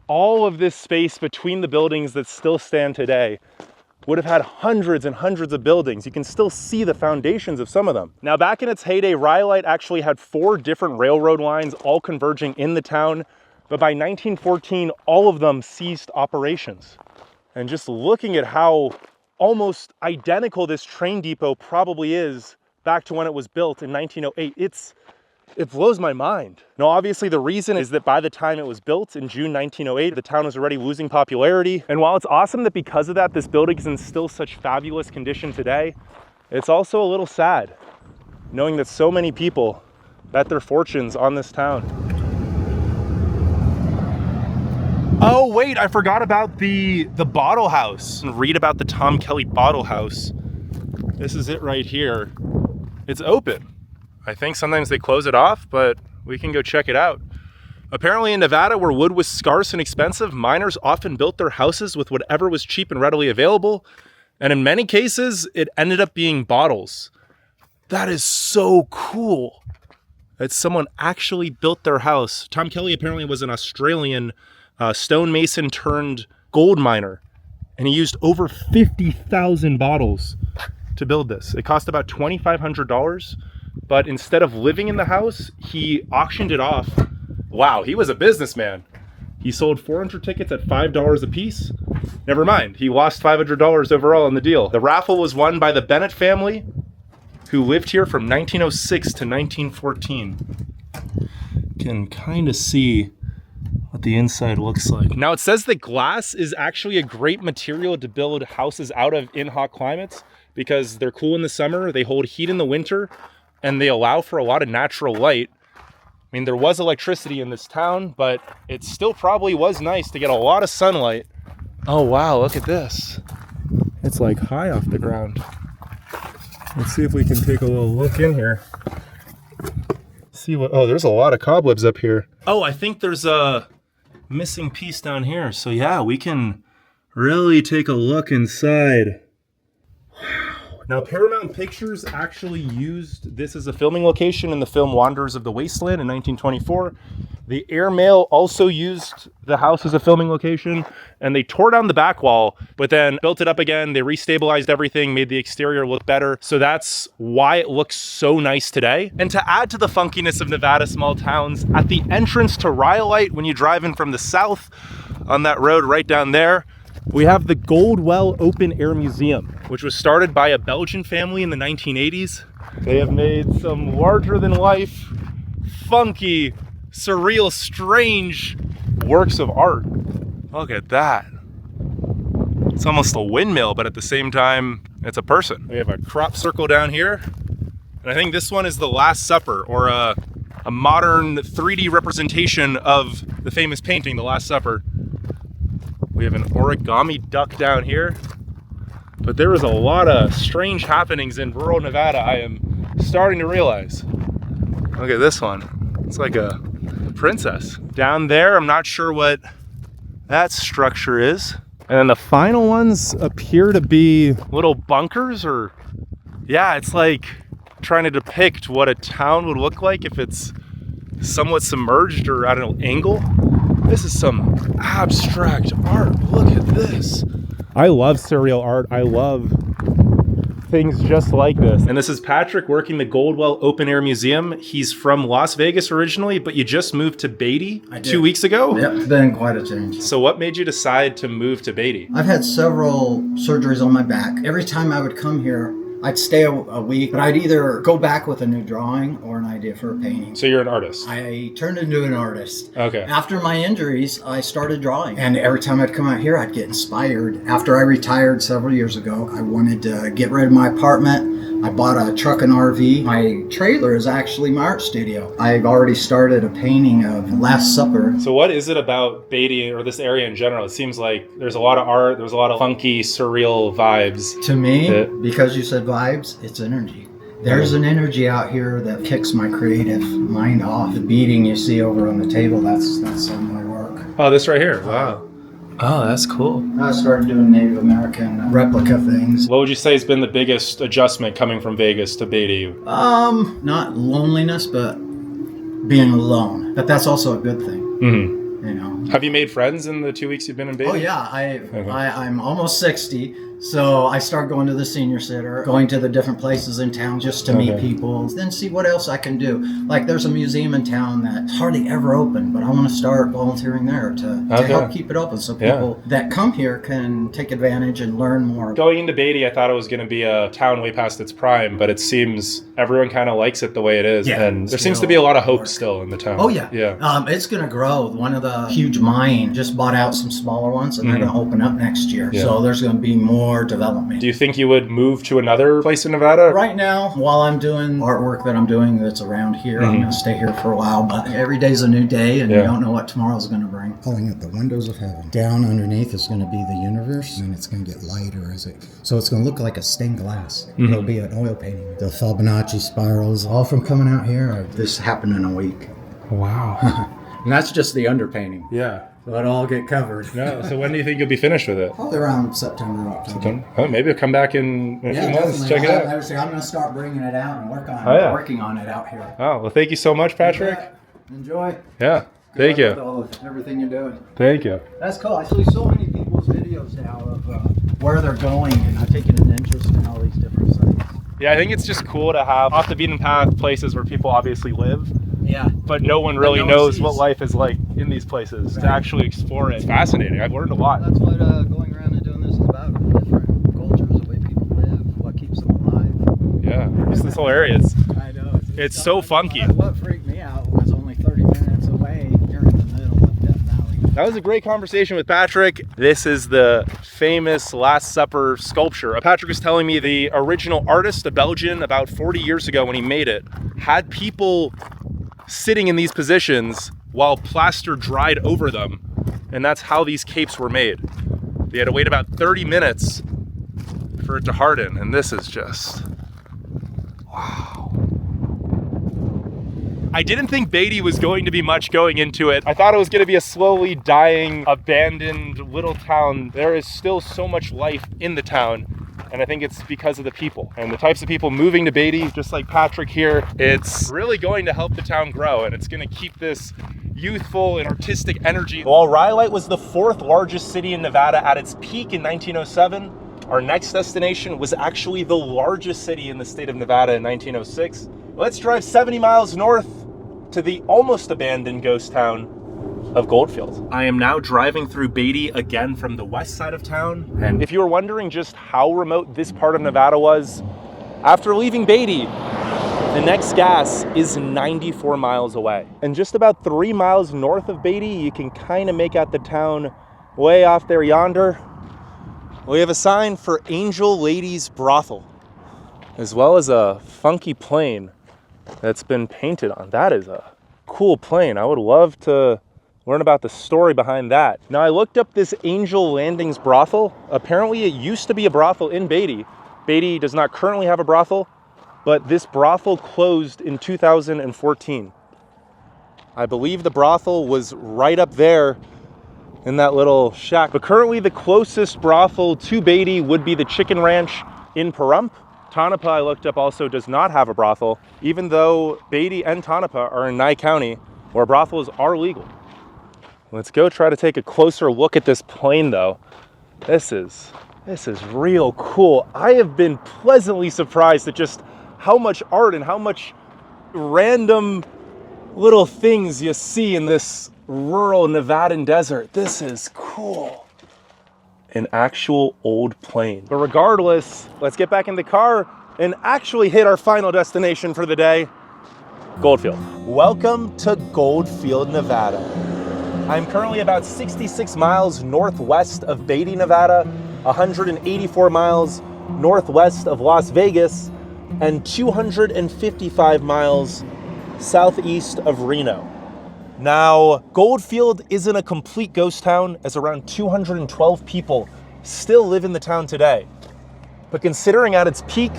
All of this space between the buildings that still stand today would have had hundreds and hundreds of buildings. You can still see the foundations of some of them. Now, back in its heyday, Rhyolite actually had 4 different railroad lines all converging in the town, but by 1914, all of them ceased operations. And just looking at how almost identical this train depot probably is back to when it was built in 1908, it blows my mind. Now, obviously the reason is that by the time it was built in June 1908, the town was already losing popularity. And while it's awesome that because of that, this building is in still such fabulous condition today, it's also a little sad knowing that so many people bet their fortunes on this town. Oh wait, I forgot about the bottle house. Read about the Tom Kelly bottle house. This is it right here. It's open. I think sometimes they close it off, but we can go check it out. Apparently in Nevada, where wood was scarce and expensive, miners often built their houses with whatever was cheap and readily available. And in many cases, it ended up being bottles. That is so cool that someone actually built their house. Tom Kelly apparently was an Australian stonemason turned gold miner, and he used over 50,000 bottles to build this. It cost about $2,500, but instead of living in the house, he auctioned it off. Wow, he was a businessman. He sold 400 tickets at $5 a piece. Never mind, he lost $500 overall on the deal. The raffle was won by the Bennett family, who lived here from 1906 to 1914. You can kind of see what the inside looks like. Now, it says that glass is actually a great material to build houses out of in hot climates because they're cool in the summer, they hold heat in the winter, and they allow for a lot of natural light. I mean, there was electricity in this town, but it still probably was nice to get a lot of sunlight. Oh wow, look at this. It's like high off the ground. Let's see if we can take a little look in here. See what, oh, there's a lot of cobwebs up here. Oh, I think there's a missing piece down here. So yeah, we can really take a look inside. Now, Paramount Pictures actually used this as a filming location in the film Wanderers of the Wasteland in 1924. The airmail also used the house as a filming location, and they tore down the back wall, but then built it up again. They restabilized everything, made the exterior look better. So that's why it looks so nice today. And to add to the funkiness of Nevada small towns, at the entrance to Rhyolite, when you drive in from the south on that road right down there, we have the Goldwell Open Air Museum, which was started by a Belgian family in the 1980s. They have made some larger than life, funky, surreal, strange works of art. Look at that. It's almost a windmill, but at the same time, it's a person. We have a crop circle down here. And I think this one is the Last Supper, or a modern 3D representation of the famous painting, The Last Supper. We have an origami duck down here. But there is a lot of strange happenings in rural Nevada, I am starting to realize. Look at this one. It's like a princess. Down there, I'm not sure what that structure is. And then the final ones appear to be little bunkers, or yeah, it's like trying to depict what a town would look like if it's somewhat submerged, or I don't know, angle. This is some abstract art. Look at this. I love surreal art. I love things just like this. And this is Patrick working the Goldwell Open Air Museum. He's from Las Vegas originally, but you just moved to Beatty 2 weeks ago? Yep, it's been quite a change. So what made you decide to move to Beatty? I've had several surgeries on my back. Every time I would come here, I'd stay a week, but I'd either go back with a new drawing or an idea for a painting. So you're an artist? I turned into an artist. Okay. After my injuries, I started drawing. And every time I'd come out here, I'd get inspired. After I retired several years ago, I wanted to get rid of my apartment. I bought a truck and RV. My trailer is actually my art studio. I've already started a painting of Last Supper. So what is it about Beatty, or this area in general? It seems like there's a lot of art, there's a lot of funky, surreal vibes. To me, because you said vibes, it's energy. There's an energy out here that kicks my creative mind off. The beading you see over on the table, that's some of my work. Oh, this right here. Wow. Oh, that's cool. I started doing Native American replica things. What would you say has been the biggest adjustment coming from Vegas to Beatty? Not loneliness, but being alone. But that's also a good thing. Mm-hmm. You know. Have you made friends in the 2 weeks you've been in Beatty? Oh yeah, I'm almost 60, so I start going to the senior center, going to the different places in town just to meet people, then see what else I can do. Like there's a museum in town that's hardly ever open, but I want to start volunteering there to help keep it open so people that come here can take advantage and learn more. Going into Beatty, I thought it was going to be a town way past its prime, but it seems everyone kind of likes it the way it is, and there seems to be a lot of hope still in the town. Oh yeah. Yeah. It's going to grow. One of the huge mines just bought out some smaller ones, and they're going to open up next year. Yeah. So there's going to be more development. Do you think you would move to another place in Nevada? Right now, while I'm doing artwork that I'm doing that's around here, I'm going to stay here for a while. But every day's a new day, and you don't know what tomorrow's going to bring. Calling it the windows of heaven. Down underneath is going to be the universe, and it's going to get lighter as it. So it's going to look like a stained glass. It'll be an oil painting. The Fibonacci spirals, all from coming out here. This happened in a week. Wow. And that's just the underpainting. Yeah. So it'll all get covered. No. So when do you think you'll be finished with it? Probably around September, October. Oh, maybe I'll come back in a few months. Definitely. Check it out. I'm going to start bringing it out and working on it out here. Oh, well, thank you so much, Patrick. Enjoy. Yeah. Thank you. With everything you're doing. Thank you. That's cool. I see so many people's videos now of where they're going, and I've taken an interest in all these different sites. Yeah, I think it's just cool to have off the beaten path places where people obviously live. Yeah. But no one really knows what life is like in these places to actually explore it. It's fascinating. I've learned a lot. That's what going around and doing this is about. Different cultures, the way people live, what keeps them alive. Yeah. Just this whole area. I know. It's so funky. What freaked me out was only 30 minutes away. You're in the middle of Death Valley. That was a great conversation with Patrick. This is the famous Last Supper sculpture. Patrick was telling me the original artist, a Belgian, about 40 years ago when he made it, had people sitting in these positions while plaster dried over them. And that's how these capes were made. They had to wait about 30 minutes for it to harden. And this is just, wow. I didn't think Beatty was going to be much going into it. I thought it was going to be a slowly dying, abandoned little town. There is still so much life in the town, and I think it's because of the people and the types of people moving to Beatty, just like Patrick here. It's really going to help the town grow, and it's going to keep this youthful and artistic energy. While Rhyolite was the 4th largest city in Nevada at its peak in 1907, our next destination was actually the largest city in the state of Nevada in 1906. Let's drive 70 miles north to the almost abandoned ghost town of Goldfield. I am now driving through Beatty again from the west side of town. And if you were wondering just how remote this part of Nevada was, after leaving Beatty, the next gas is 94 miles away. And just about 3 miles north of Beatty, you can kind of make out the town way off there yonder. We have a sign for Angel Ladies Brothel, as well as a funky plane that's been painted on. That is a cool plane. I would love to learn about the story behind that. Now, I looked up this Angel Landings brothel. Apparently it used to be a brothel in Beatty. Beatty does not currently have a brothel, but this brothel closed in 2014. I believe the brothel was right up there in that little shack. But currently the closest brothel to Beatty would be the Chicken Ranch in Pahrump. Tonopah, I looked up, also does not have a brothel, even though Beatty and Tonopah are in Nye County, where brothels are legal. Let's go try to take a closer look at this plane, though. This is real cool. I have been pleasantly surprised at just how much art and how much random little things you see in this rural Nevadan desert. This is cool. An actual old plane. But regardless, let's get back in the car and actually hit our final destination for the day, Goldfield. Welcome to Goldfield, Nevada. I'm currently about 66 miles northwest of Beatty, Nevada, 184 miles northwest of Las Vegas, and 255 miles southeast of Reno. Now, Goldfield isn't a complete ghost town, as around 212 people still live in the town today. But considering at its peak,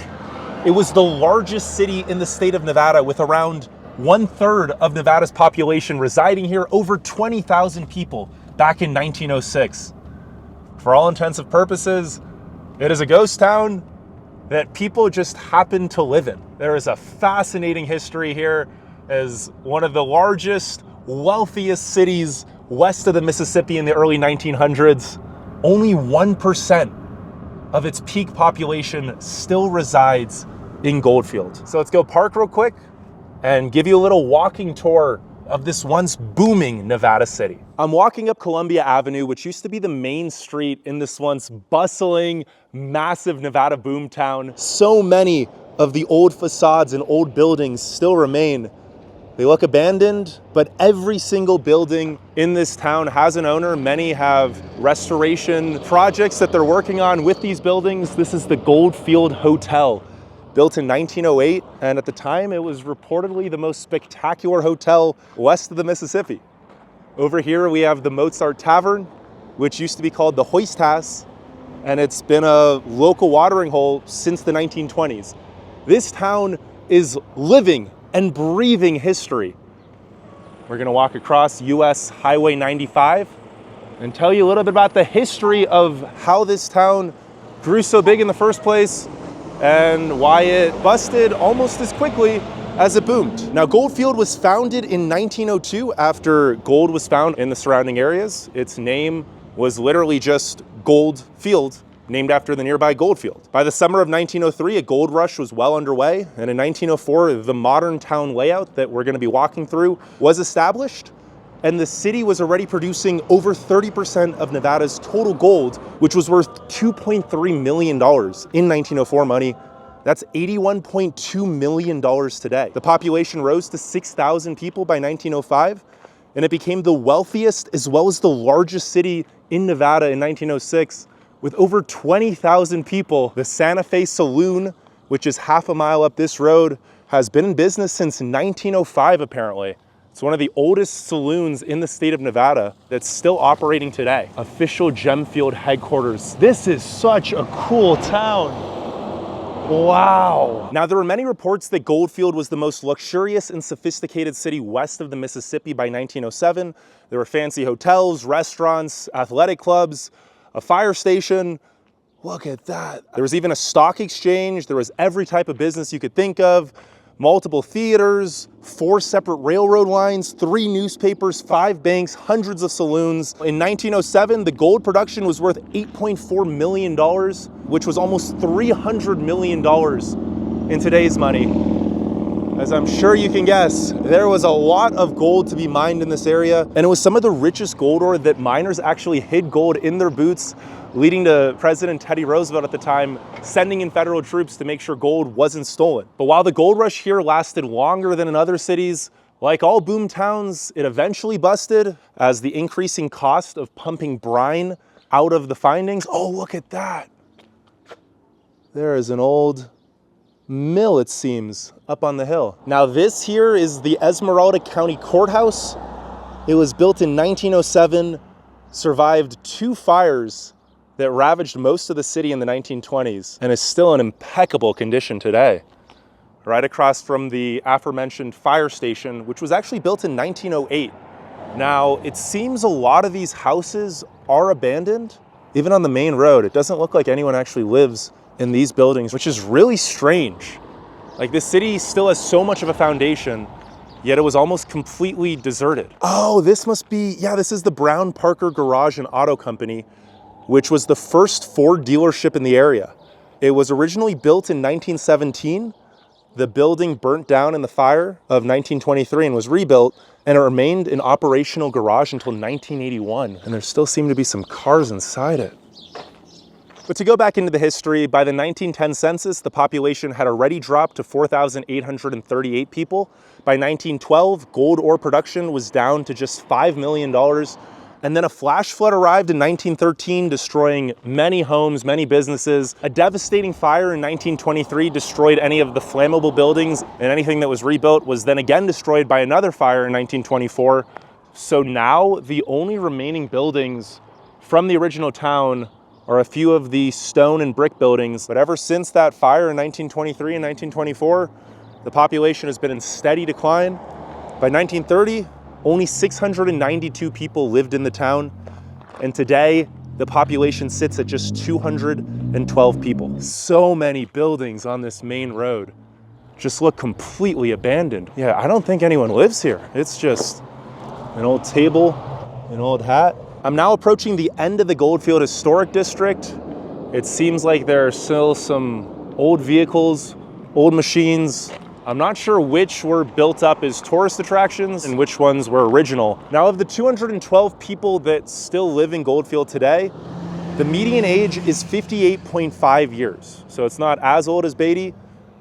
it was the largest city in the state of Nevada, with around 1/3 of Nevada's population residing here, over 20,000 people back in 1906. For all intents and purposes, it is a ghost town that people just happen to live in. There is a fascinating history here as one of the largest, wealthiest cities west of the Mississippi in the early 1900s. Only 1% of its peak population still resides in Goldfield. So let's go park real quick and give you a little walking tour of this once booming Nevada city. I'm walking up Columbia Avenue, which used to be the main street in this once bustling, massive Nevada boomtown. So many of the old facades and old buildings still remain. They look abandoned, but every single building in this town has an owner. Many have restoration projects that they're working on with these buildings. This is the Goldfield Hotel, built in 1908, and at the time it was reportedly the most spectacular hotel west of the Mississippi. Over here we have the Mozart Tavern, which used to be called the Hoist House, and it's been a local watering hole since the 1920s. This town is living and breathing history. We're gonna walk across US Highway 95 and tell you a little bit about the history of how this town grew so big in the first place and why it busted almost as quickly as it boomed. Now, Goldfield was founded in 1902 after gold was found in the surrounding areas. Its name was literally just Goldfield, named after the nearby Goldfield. By the summer of 1903, a gold rush was well underway, and in 1904, the modern town layout that we're gonna be walking through was established, and the city was already producing over 30% of Nevada's total gold, which was worth $2.3 million in 1904 money. That's $81.2 million today. The population rose to 6,000 people by 1905, and it became the wealthiest as well as the largest city in Nevada in 1906, with over 20,000 people. The Santa Fe Saloon, which is half a mile up this road, has been in business since 1905 apparently. It's one of the oldest saloons in the state of Nevada that's still operating today. Official Gemfield headquarters. This is such a cool town. Wow. Now, there were many reports that Goldfield was the most luxurious and sophisticated city west of the Mississippi by 1907. There were fancy hotels, restaurants, athletic clubs, a fire station. Look at that. There was even a stock exchange. There was every type of business you could think of. Multiple theaters, 4 separate railroad lines, 3 newspapers, 5 banks, hundreds of saloons. In 1907, the gold production was worth $8.4 million, which was almost $300 million in today's money. As I'm sure you can guess, there was a lot of gold to be mined in this area, and it was some of the richest gold ore that miners actually hid gold in their boots, leading to President Teddy Roosevelt at the time sending in federal troops to make sure gold wasn't stolen. But while the gold rush here lasted longer than in other cities, like all boom towns, it eventually busted as the increasing cost of pumping brine out of the findings. Oh, look at that. There is an old mill, it seems, up on the hill. Now this here is the Esmeralda County Courthouse. It was built in 1907, survived 2 fires that ravaged most of the city in the 1920s and is still in impeccable condition today. Right across from the aforementioned fire station, which was actually built in 1908. Now, it seems a lot of these houses are abandoned. Even on the main road, it doesn't look like anyone actually lives in these buildings, which is really strange. Like, this city still has so much of a foundation, yet it was almost completely deserted. Oh, this must be, yeah, this is the Brown Parker Garage and Auto Company, which was the first Ford dealership in the area. It was originally built in 1917. The building burnt down in the fire of 1923 and was rebuilt, and it remained an operational garage until 1981. And there still seem to be some cars inside it. But to go back into the history, by the 1910 census, the population had already dropped to 4,838 people. By 1912, gold ore production was down to just $5 million. And then a flash flood arrived in 1913, destroying many homes, many businesses. A devastating fire in 1923 destroyed any of the flammable buildings, and anything that was rebuilt was then again destroyed by another fire in 1924. So now the only remaining buildings from the original town are a few of the stone and brick buildings. But ever since that fire in 1923 and 1924, the population has been in steady decline. By 1930, only 692 people lived in the town, and today the population sits at just 212 people. So many buildings on this main road just look completely abandoned. Yeah, I don't think anyone lives here. It's just an old table, an old hat. I'm now approaching the end of the Goldfield Historic District. It seems like there are still some old vehicles, old machines. I'm not sure which were built up as tourist attractions and which ones were original. Now, of the 212 people that still live in Goldfield today, the median age is 58.5 years. So it's not as old as Beatty.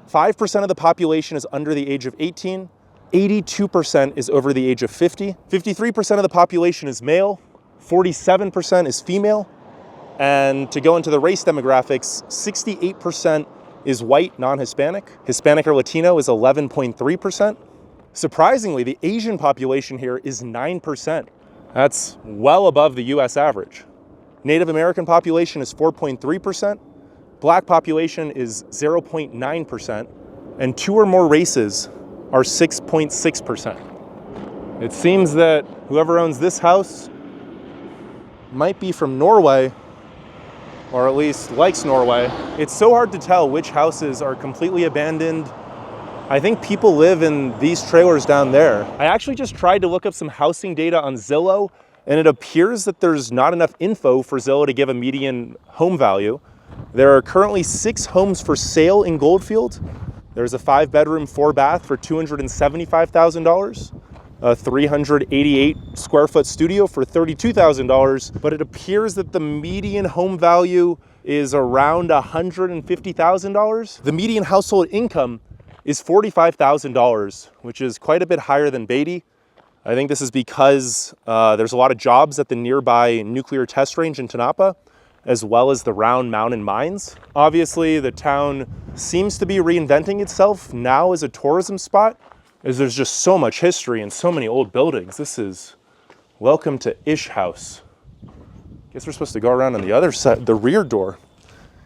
5% of the population is under the age of 18. 82% is over the age of 50. 53% of the population is male. 47% is female. And to go into the race demographics, 68% is white, non-Hispanic. Hispanic or Latino is 11.3%. Surprisingly, the Asian population here is 9%. That's well above the US average. Native American population is 4.3%. Black population is 0.9%. And 2 or more races are 6.6%. It seems that whoever owns this house might be from Norway, or at least likes Norway. It's so hard to tell which houses are completely abandoned. I think people live in these trailers down there. I actually just tried to look up some housing data on Zillow, and it appears that there's not enough info for Zillow to give a median home value. There are currently 6 homes for sale in Goldfield. There's a 5-bedroom, 4-bath for $275,000. A 388 square foot studio for $32,000, but it appears that the median home value is around $150,000. The median household income is $45,000, which is quite a bit higher than Beatty. I think this is because there's a lot of jobs at the nearby nuclear test range in Tonopah, as well as the Round Mountain mines. Obviously, the town seems to be reinventing itself now as a tourism spot, as there's just so much history and so many old buildings. This is welcome to Ish House. Guess we're supposed to go around on the other side, the rear door.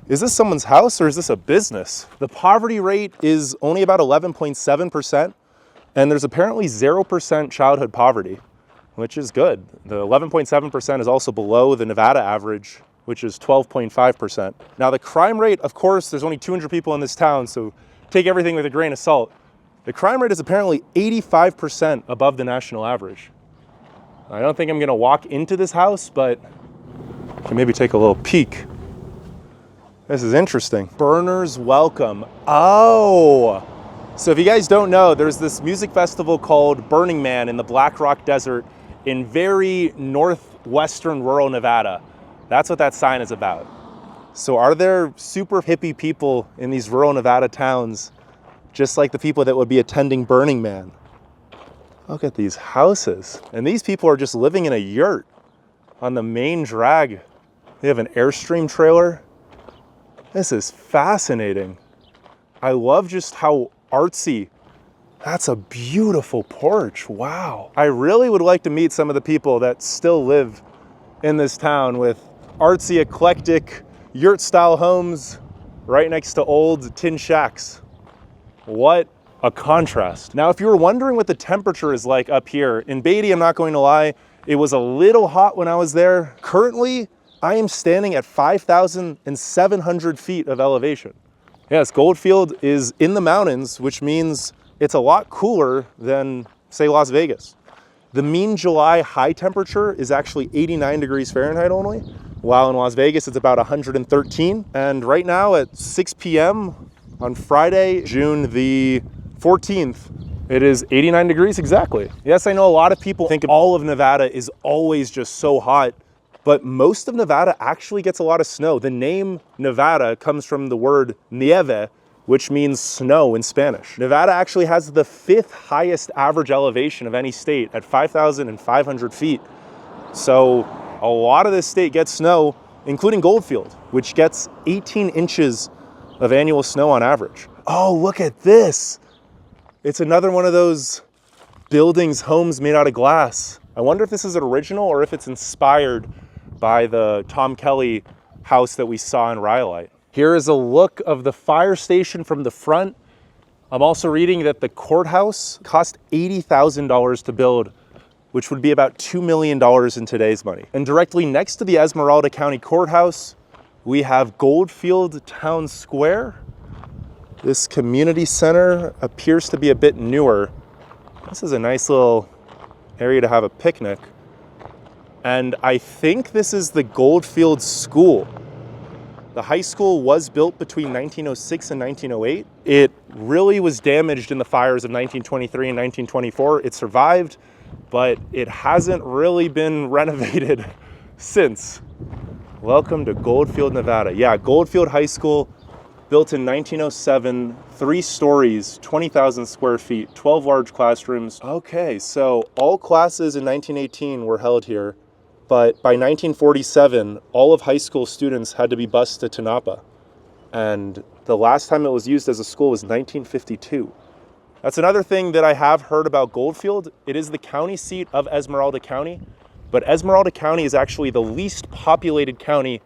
Is this someone's house or is this a business? The poverty rate is only about 11.7%, and there's apparently 0% childhood poverty, which is good. The 11.7% is also below the Nevada average, which is 12.5%. Now the crime rate, of course, there's only 200 people in this town, so take everything with a grain of salt. The crime rate is apparently 85% above the national average. I don't think I'm gonna walk into this house, but I can maybe take a little peek. This is interesting. Burners Welcome. Oh! So if you guys don't know, there's this music festival called Burning Man in the Black Rock Desert in very northwestern rural Nevada. That's what that sign is about. So are there super hippie people in these rural Nevada towns, just like the people that would be attending Burning Man? Look at these houses. And these people are just living in a yurt on the main drag. They have an Airstream trailer. This is fascinating. I love just how artsy. That's a beautiful porch. Wow. I really would like to meet some of the people that still live in this town with artsy, eclectic, yurt-style homes right next to old tin shacks. What a contrast. Now, if you were wondering what the temperature is like up here, in Beatty, I'm not going to lie, it was a little hot when I was there. Currently, I am standing at 5,700 feet of elevation. Yes, Goldfield is in the mountains, which means it's a lot cooler than, say, Las Vegas. The mean July high temperature is actually 89 degrees Fahrenheit only, while in Las Vegas it's about 113. And right now at 6 p.m. on Friday, June the 14th, it is 89 degrees exactly. Yes, I know a lot of people think all of Nevada is always just so hot, but most of Nevada actually gets a lot of snow. The name Nevada comes from the word nieve, which means snow in Spanish. Nevada actually has the 5th highest average elevation of any state at 5,500 feet. So a lot of this state gets snow, including Goldfield, which gets 18 inches of annual snow on average. Oh, look at this. It's another one of those buildings, homes made out of glass. I wonder if this is original or if it's inspired by the Tom Kelly house that we saw in Rhyolite. Here is a look of the fire station from the front. I'm also reading that the courthouse cost $80,000 to build, which would be about $2 million in today's money. And directly next to the Esmeralda County Courthouse, we have Goldfield Town Square. This community center appears to be a bit newer. This is a nice little area to have a picnic. And I think this is the Goldfield School. The high school was built between 1906 and 1908. It really was damaged in the fires of 1923 and 1924. It survived, but it hasn't really been renovated since. Welcome to Goldfield, Nevada. Yeah, Goldfield High School, built in 1907, 3 stories, 20,000 square feet, 12 large classrooms. Okay, so all classes in 1918 were held here, but by 1947, all of high school students had to be bused to Tonopah. And the last time it was used as a school was 1952. That's another thing that I have heard about Goldfield. It is the county seat of Esmeralda County, but Esmeralda County is actually the least populated county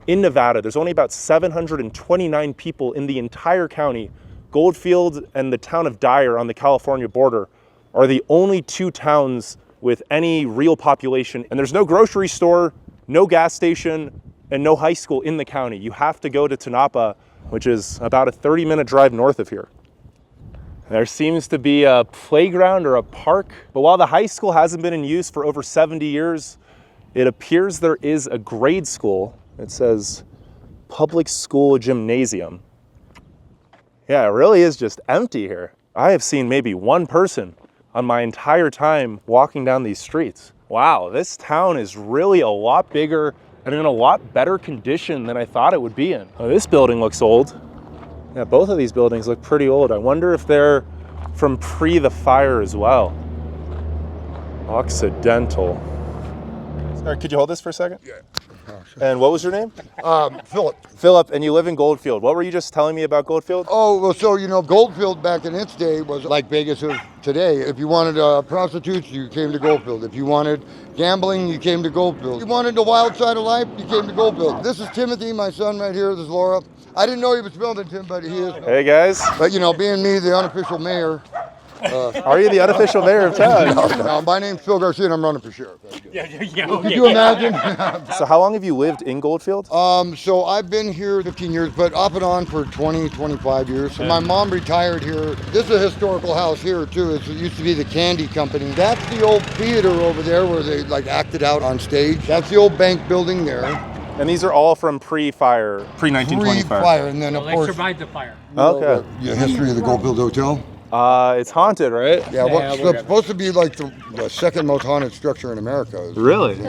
in Nevada. There's only about 729 people in the entire county. Goldfield and the town of Dyer on the California border are the only 2 towns with any real population. And there's no grocery store, no gas station, and no high school in the county. You have to go to Tonopah, which is about a 30-minute drive north of here. There seems to be a playground or a park, but while the high school hasn't been in use for over 70 years, it appears there is a grade school. It says public school gymnasium. Yeah, it really is just empty here. I have seen maybe one person on my entire time walking down these streets. Wow, this town is really a lot bigger and in a lot better condition than I thought it would be in. Oh, this building looks old. Yeah, both of these buildings look pretty old. I wonder if they're from pre the fire as well. Occidental. Sorry, could you hold this for a second? Yeah. And what was your name? Philip. Philip, and you live in Goldfield. What were you just telling me about Goldfield? Oh, well, so, Goldfield back in its day was like Vegas is today. If you wanted prostitutes, you came to Goldfield. If you wanted gambling, you came to Goldfield. If you wanted the wild side of life, you came to Goldfield. This is Timothy, my son right here. This is Laura. I didn't know he was spelled Tim, but he is. Hey, guys. But, being me, the unofficial mayor. Are you the unofficial mayor of town? No, my name's Phil Garcia, and I'm running for sheriff. Yeah. Could you imagine? So how long have you lived in Goldfield? So I've been here 15 years, but off and on for 20, 25 years. So my mom retired here. This is a historical house here, too. It used to be the candy company. That's the old theater over there where they acted out on stage. That's the old bank building there. And these are all from pre-fire, pre-1925. Pre-fire, and then, of course... They survived the fire. Okay. The history of the Goldfield Hotel. It's haunted, right? Yeah, it's supposed to be like the second most haunted structure in America. Really?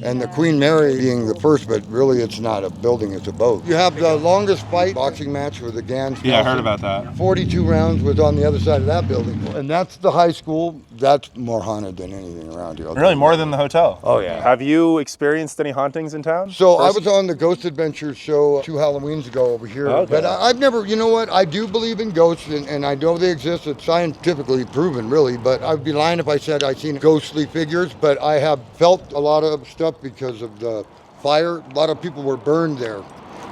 And the Queen Mary being the first, but really it's not a building, it's a boat. You have the longest boxing match with the Gans. Yeah, I heard about that. 42 rounds was on the other side of that building. And that's the high school. That's more haunted than anything around here. Really, more than the hotel? Oh, yeah. Have you experienced any hauntings in town? So I was on the Ghost Adventures show 2 Halloweens ago over here. Okay. But I've never, I do believe in ghosts and I know they exist. It's scientifically proven, really, but I'd be lying if I said I've seen ghostly figures, but I have felt a lot of stuff because of the fire. A lot of people were burned there,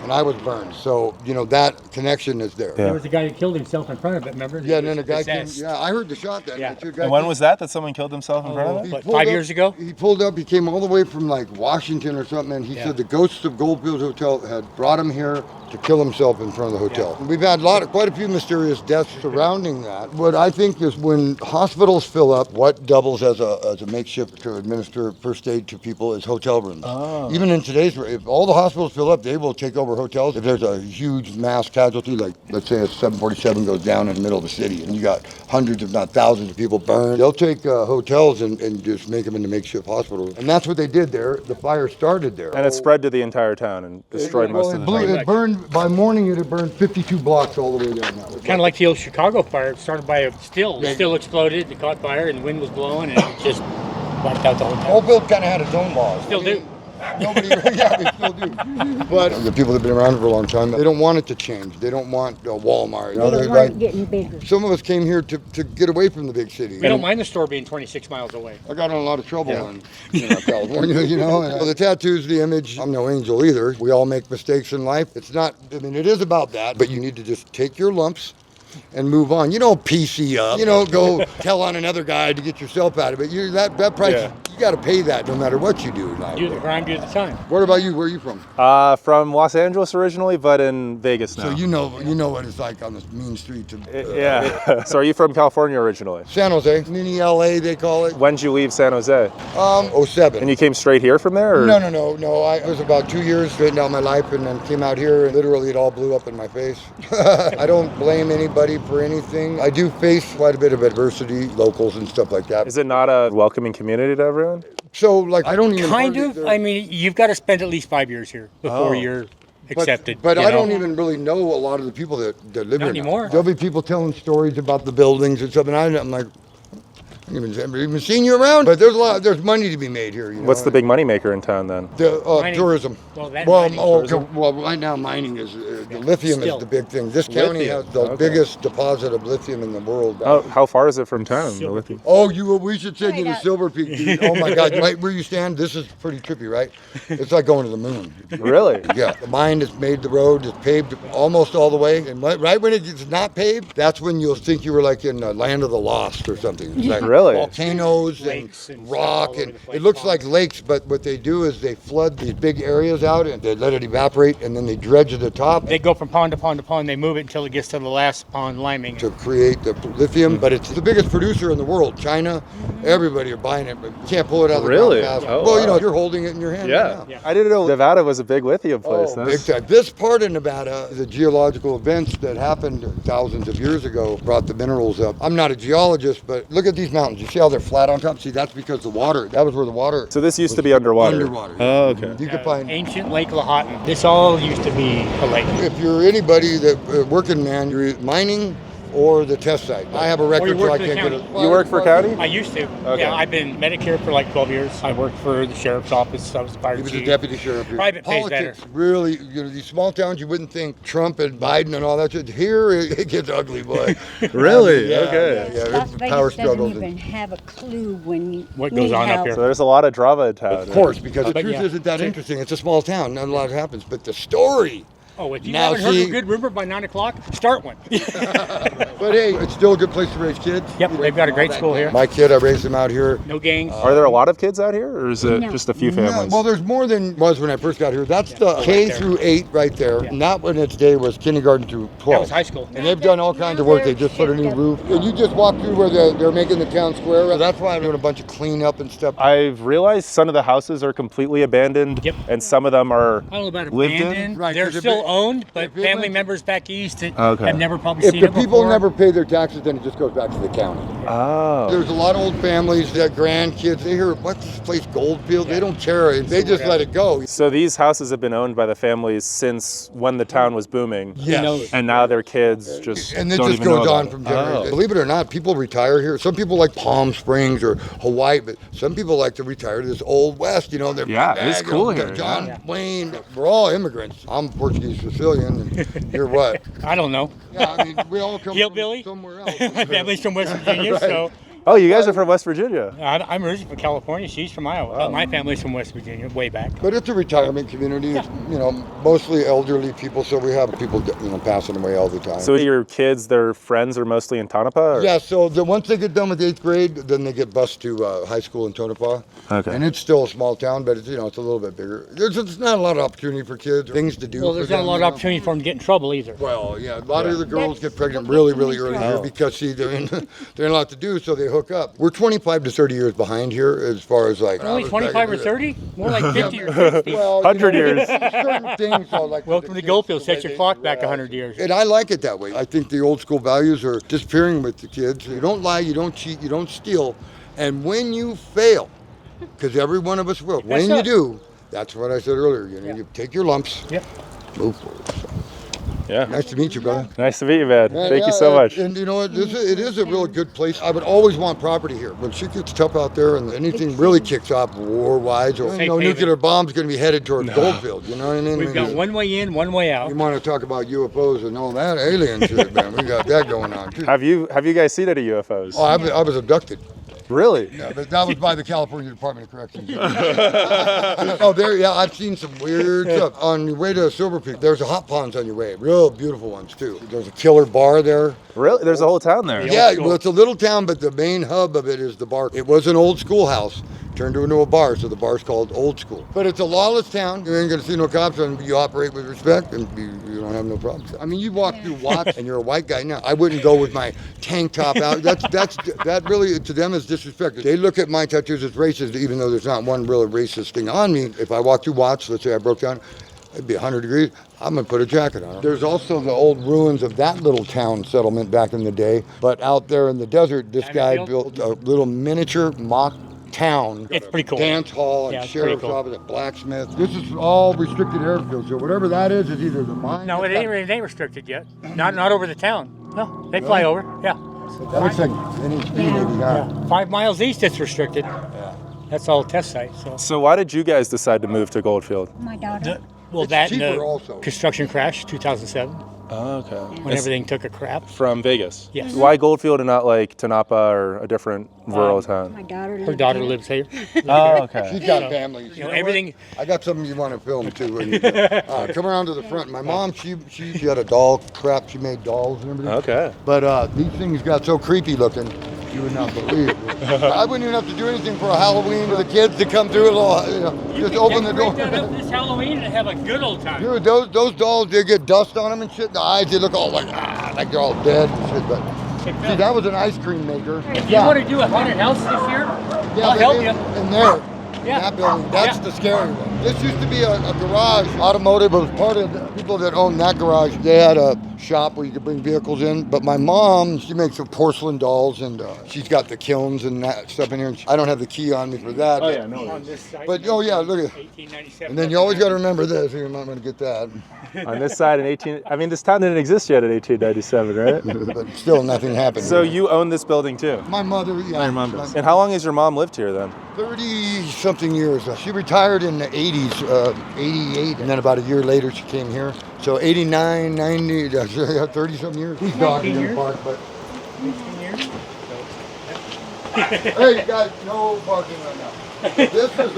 and I was burned. So, that connection is there. Yeah. There was a guy who killed himself in front of it, remember? Yeah, and then a guy came. Yeah, I heard the shot that. Yeah. And when was that someone killed himself in front of it? What, 5 years ago? He pulled up, he came all the way from Washington or something, and he said the ghosts of Goldfield Hotel had brought him here to kill himself in front of the hotel. Yeah. We've had quite a few mysterious deaths surrounding that. What I think is when hospitals fill up, what doubles as a makeshift to administer first aid to people is hotel rooms. Oh. Even in today's, if all the hospitals fill up, they will take over hotels. If there's a huge mass casualty, like let's say a 747 goes down in the middle of the city and you got hundreds if not thousands of people burned, they'll take hotels and just make them into makeshift hospitals. And that's what they did there. The fire started there. And it spread to the entire town and destroyed most of the town. It burned. By morning, it had burned 52 blocks all the way down that way. Kind of like the old Chicago fire. It started by a still. The still exploded, it caught fire, and the wind was blowing, and it just wiped out the whole town. Goldfield kind of had its own laws. Still do. Nobody, yeah, they still do. But the people that have been around for a long time, they don't want it to change. They don't want Walmart. They don't want it getting bigger. Some of us came here to get away from the big city. We don't mind the store being 26 miles away. I got in a lot of trouble in California, And the tattoo's the image. I'm no angel either. We all make mistakes in life. It's not, it is about that, but you need to just take your lumps and move on. You don't PC up. You don't go tell on another guy to get yourself out of it. That price, you got to pay that no matter what you do in life. Do the crime, do the time. What about you? Where are you from? From Los Angeles originally, but in Vegas now. So you know what it's like on this mean street. Yeah. So are you from California originally? San Jose, mini LA they call it. When did you leave San Jose? 07. And you came straight here from there? Or? No. I was about 2 years straightened out my life and then came out here and literally it all blew up in my face. I don't blame anybody for anything. I do face quite a bit of adversity, locals and stuff like that. Is it not a welcoming community to everyone? So, I don't even... Kind of. I mean, you've got to spend at least 5 years here before you're accepted. But I don't even really know a lot of the people that live here anymore. Now. There'll be people telling stories about the buildings and stuff, and I'm like, I haven't even seen you around. But there's money to be made here. What's the big money maker in town then? Tourism. Tourism. Right now mining is the lithium is the big thing. This county has the biggest deposit of lithium in the world. How far is it from town? The lithium. Oh, we should send you to Silver Peak, dude. Oh my God, right where you stand, this is pretty trippy, right? It's like going to the moon. Really? Yeah. The mine has made the road, it's paved almost all the way, and right when it's not paved, that's when you'll think you were in the land of the lost or something. It's like really? Volcanoes and rock, and it looks like lakes, but what they do is they flood these big areas out and they let it evaporate, and then they dredge at the top. They go from pond to pond to pond, they move it until it gets to the last pond liming. To create the lithium, but it's the biggest producer in the world. China, everybody are buying it, but you can't pull it out of the ground fast. Well, you're holding it in your hand. Yeah. Right now. I didn't know Nevada was a big lithium place. Big time. This part of Nevada, the geological events that happened thousands of years ago brought the minerals up. I'm not a geologist, but look at these mountains. You see how they're flat on top? See, that's because the water, that was where the water. So this used to be underwater? Underwater. Oh, okay. You can find ancient Lake Lahontan. This all used to be a lake. If you're anybody that working man, you're mining or the test site. I have a record, so I can't get it. You work for county? I used to. Okay. Yeah, I've been Medicare for like 12 years. I worked for the sheriff's office. I was fire He was chief. a deputy sheriff here. Private pays better. Politics, really, these small towns, you wouldn't think Trump and Biden and all that shit. Here, it gets ugly, boy. Really? Yeah, Okay. Yeah, Las it's Vegas power doesn't struggles. even have a clue when you What goes need on up help. here. So there's a lot of drama in town. Of course, because the But truth yeah. isn't that interesting. It's a small town. Not a lot happens. But the story. Oh, if you Now, haven't heard see- a good rumor by 9 o'clock, start one. But hey, it's still a good place to raise kids. Yep, they've got a great school here. My kid, I raised him out here. No gangs. Are there a lot of kids out here, or is it No. just a few No, families? well, there's more than was when I first got here. That's the right K there. through 8 right there. Yeah. Not when its day was kindergarten through 12. That was high school. And they've done all kinds of work. They just put a new roof. And you just walk through where they're making the town square. That's why I'm doing a bunch of cleanup and stuff. I've realized some of the houses are completely abandoned, Yep. and some of them are I don't know about lived in. abandoned. Right, They're 'cause if still it- owned, but if it family went- members back east that Okay. have never probably If seen the it people before. never pay their taxes, then it just goes back to the county. Oh. There's a lot of old families that grandkids, they hear, what's this place, Goldfield? They don't care. They just let it go. So these houses have been owned by the families since when the town was booming. Yes. And now their kids just And it don't just even know goes about on it. from generation. Believe it or not, people retire here. Some people like Palm Springs or Hawaii, but some people like to retire to this old West. You know, they're Yeah, it's cool here, John yeah. Wayne. We're all immigrants. I'm Portuguese Sicilian, and you're what? I don't know. Yeah, I mean, we all come Hillbilly? from somewhere else. My family's from West Virginia, Right. so Oh, you guys are from West Virginia. I'm originally from California. She's from Iowa. My family's from West Virginia, way back. But it's a retirement community. It's, you know, mostly elderly people, so we have people, you know, passing away all the time. So your kids, their friends are mostly in Tonopah? Or? Yeah, so once they get done with 8th grade, then they get bused to high school in Tonopah. Okay. And it's still a small town, but it's, you know, it's a little bit bigger. There's not a lot of opportunity for kids, things to do. Well, for there's not a them, lot you of know. opportunity for them to get in trouble either. Well, yeah, a lot of the girls get pregnant really, really early here because, see, they're in a lot to do, so they hook up. We're 25 to 30 years behind here as far as like... Only 25 or 30? More like 50 or 60. Well, 100 years. Certain things are like... Welcome to Goldfield. Set your clock back 100 years. And I like it that way. I think the old school values are disappearing with the kids. You don't lie, you don't cheat, you don't steal. And when you fail, because every one of us will, when you do, that's what I said earlier, you know, you take your lumps, Yep. move forward. So, Yeah. nice to meet you, brother. Nice to meet you, man. And Thank you yeah, so much. And you know what, it is a really good place. I would always want property here. When shit gets tough out there and anything really kicks off war-wise, or Safe you know, haven. nuclear bombs going to be headed towards Goldfield, you know what I mean? We've got one way in, one way out. You want to talk about UFOs and all that alien shit, man. We got that going on too. Have you guys seen any UFOs? Oh, I was abducted. Really? Yeah, but that was by the California Department of Corrections. Oh, yeah, I've seen some weird stuff. On your way to Silver Peak, there's a hot ponds on your way. Real beautiful ones, too. There's a killer bar there. Really? There's a whole town there? Yeah, well, it's a little town, but the main hub of it is the bar. It was an old schoolhouse, turned into a bar, so the bar's called Old School. But it's a lawless town. You ain't gonna see no cops, and you operate with respect, and you don't have no problems. I mean, you walk through Watts, and you're a white guy now. I wouldn't go with my tank top out. That really, to them, is disrespect. They look at my tattoos as racist, even though there's not one really racist thing on me. If I walk through Watts, let's say I broke down, it'd be 100 degrees, I'm gonna put a jacket on. There's also the old ruins of that little town settlement back in the day. But out there in the desert, this guy built a little miniature mock town. It's pretty cool. Dance hall and Yeah, it's pretty sheriff's cool. office and blacksmith. This is all restricted airfield, so whatever that is either the mine. No, it ain't restricted yet. Not over the town. No, they fly over. Yeah. That looks like any speed Yeah. 5 miles east, it's restricted. That's all test site. So why did you guys decide to move to Goldfield? My daughter. Well, It's that and cheaper the also. construction crash, 2007, Oh, okay. when everything took a crap. From Vegas? Yes. Why Goldfield and not like Tonopah or a different rural town? My daughter. Her daughter lives here. Oh, okay. She's got family. You know, everything. I got something you want to film too. And, come around to the front. My mom, she had a doll crap. She made dolls and everything. Okay. But these things got so creepy looking, you would not believe. I wouldn't even have to do anything for a Halloween for the kids to come through. Just open the door. Break that up this Halloween and have a good old time. Dude, those dolls, they get dust on them and shit. The eyes, they look all like they're all dead and shit. But see, that was an ice cream maker. If you want to do a haunted house this year, I'll help you. In there. Yeah. That building, that's Yeah. the scary one. This used to be a garage, automotive. It was part of the people that owned that garage. They had a shop where you could bring vehicles in. But my mom, she makes porcelain dolls, and she's got the kilns and that stuff in here. I don't have the key on me for that. Oh, yeah, no. On this side, But, oh, yeah, look at it. 1897. And then you always got to remember this. You might want to get that. On this side this town didn't exist yet in 1897, right? But still, nothing happened. So you own this building too? My mother, yeah. Your mom does. And how long has your mom lived here then? 30-something years. She retired in the 80s, 88, and then about a year later she came here. So 89, 90, 30-something years. He's talking in the park, but... 18 years? Hey, you guys, no parking right now. This is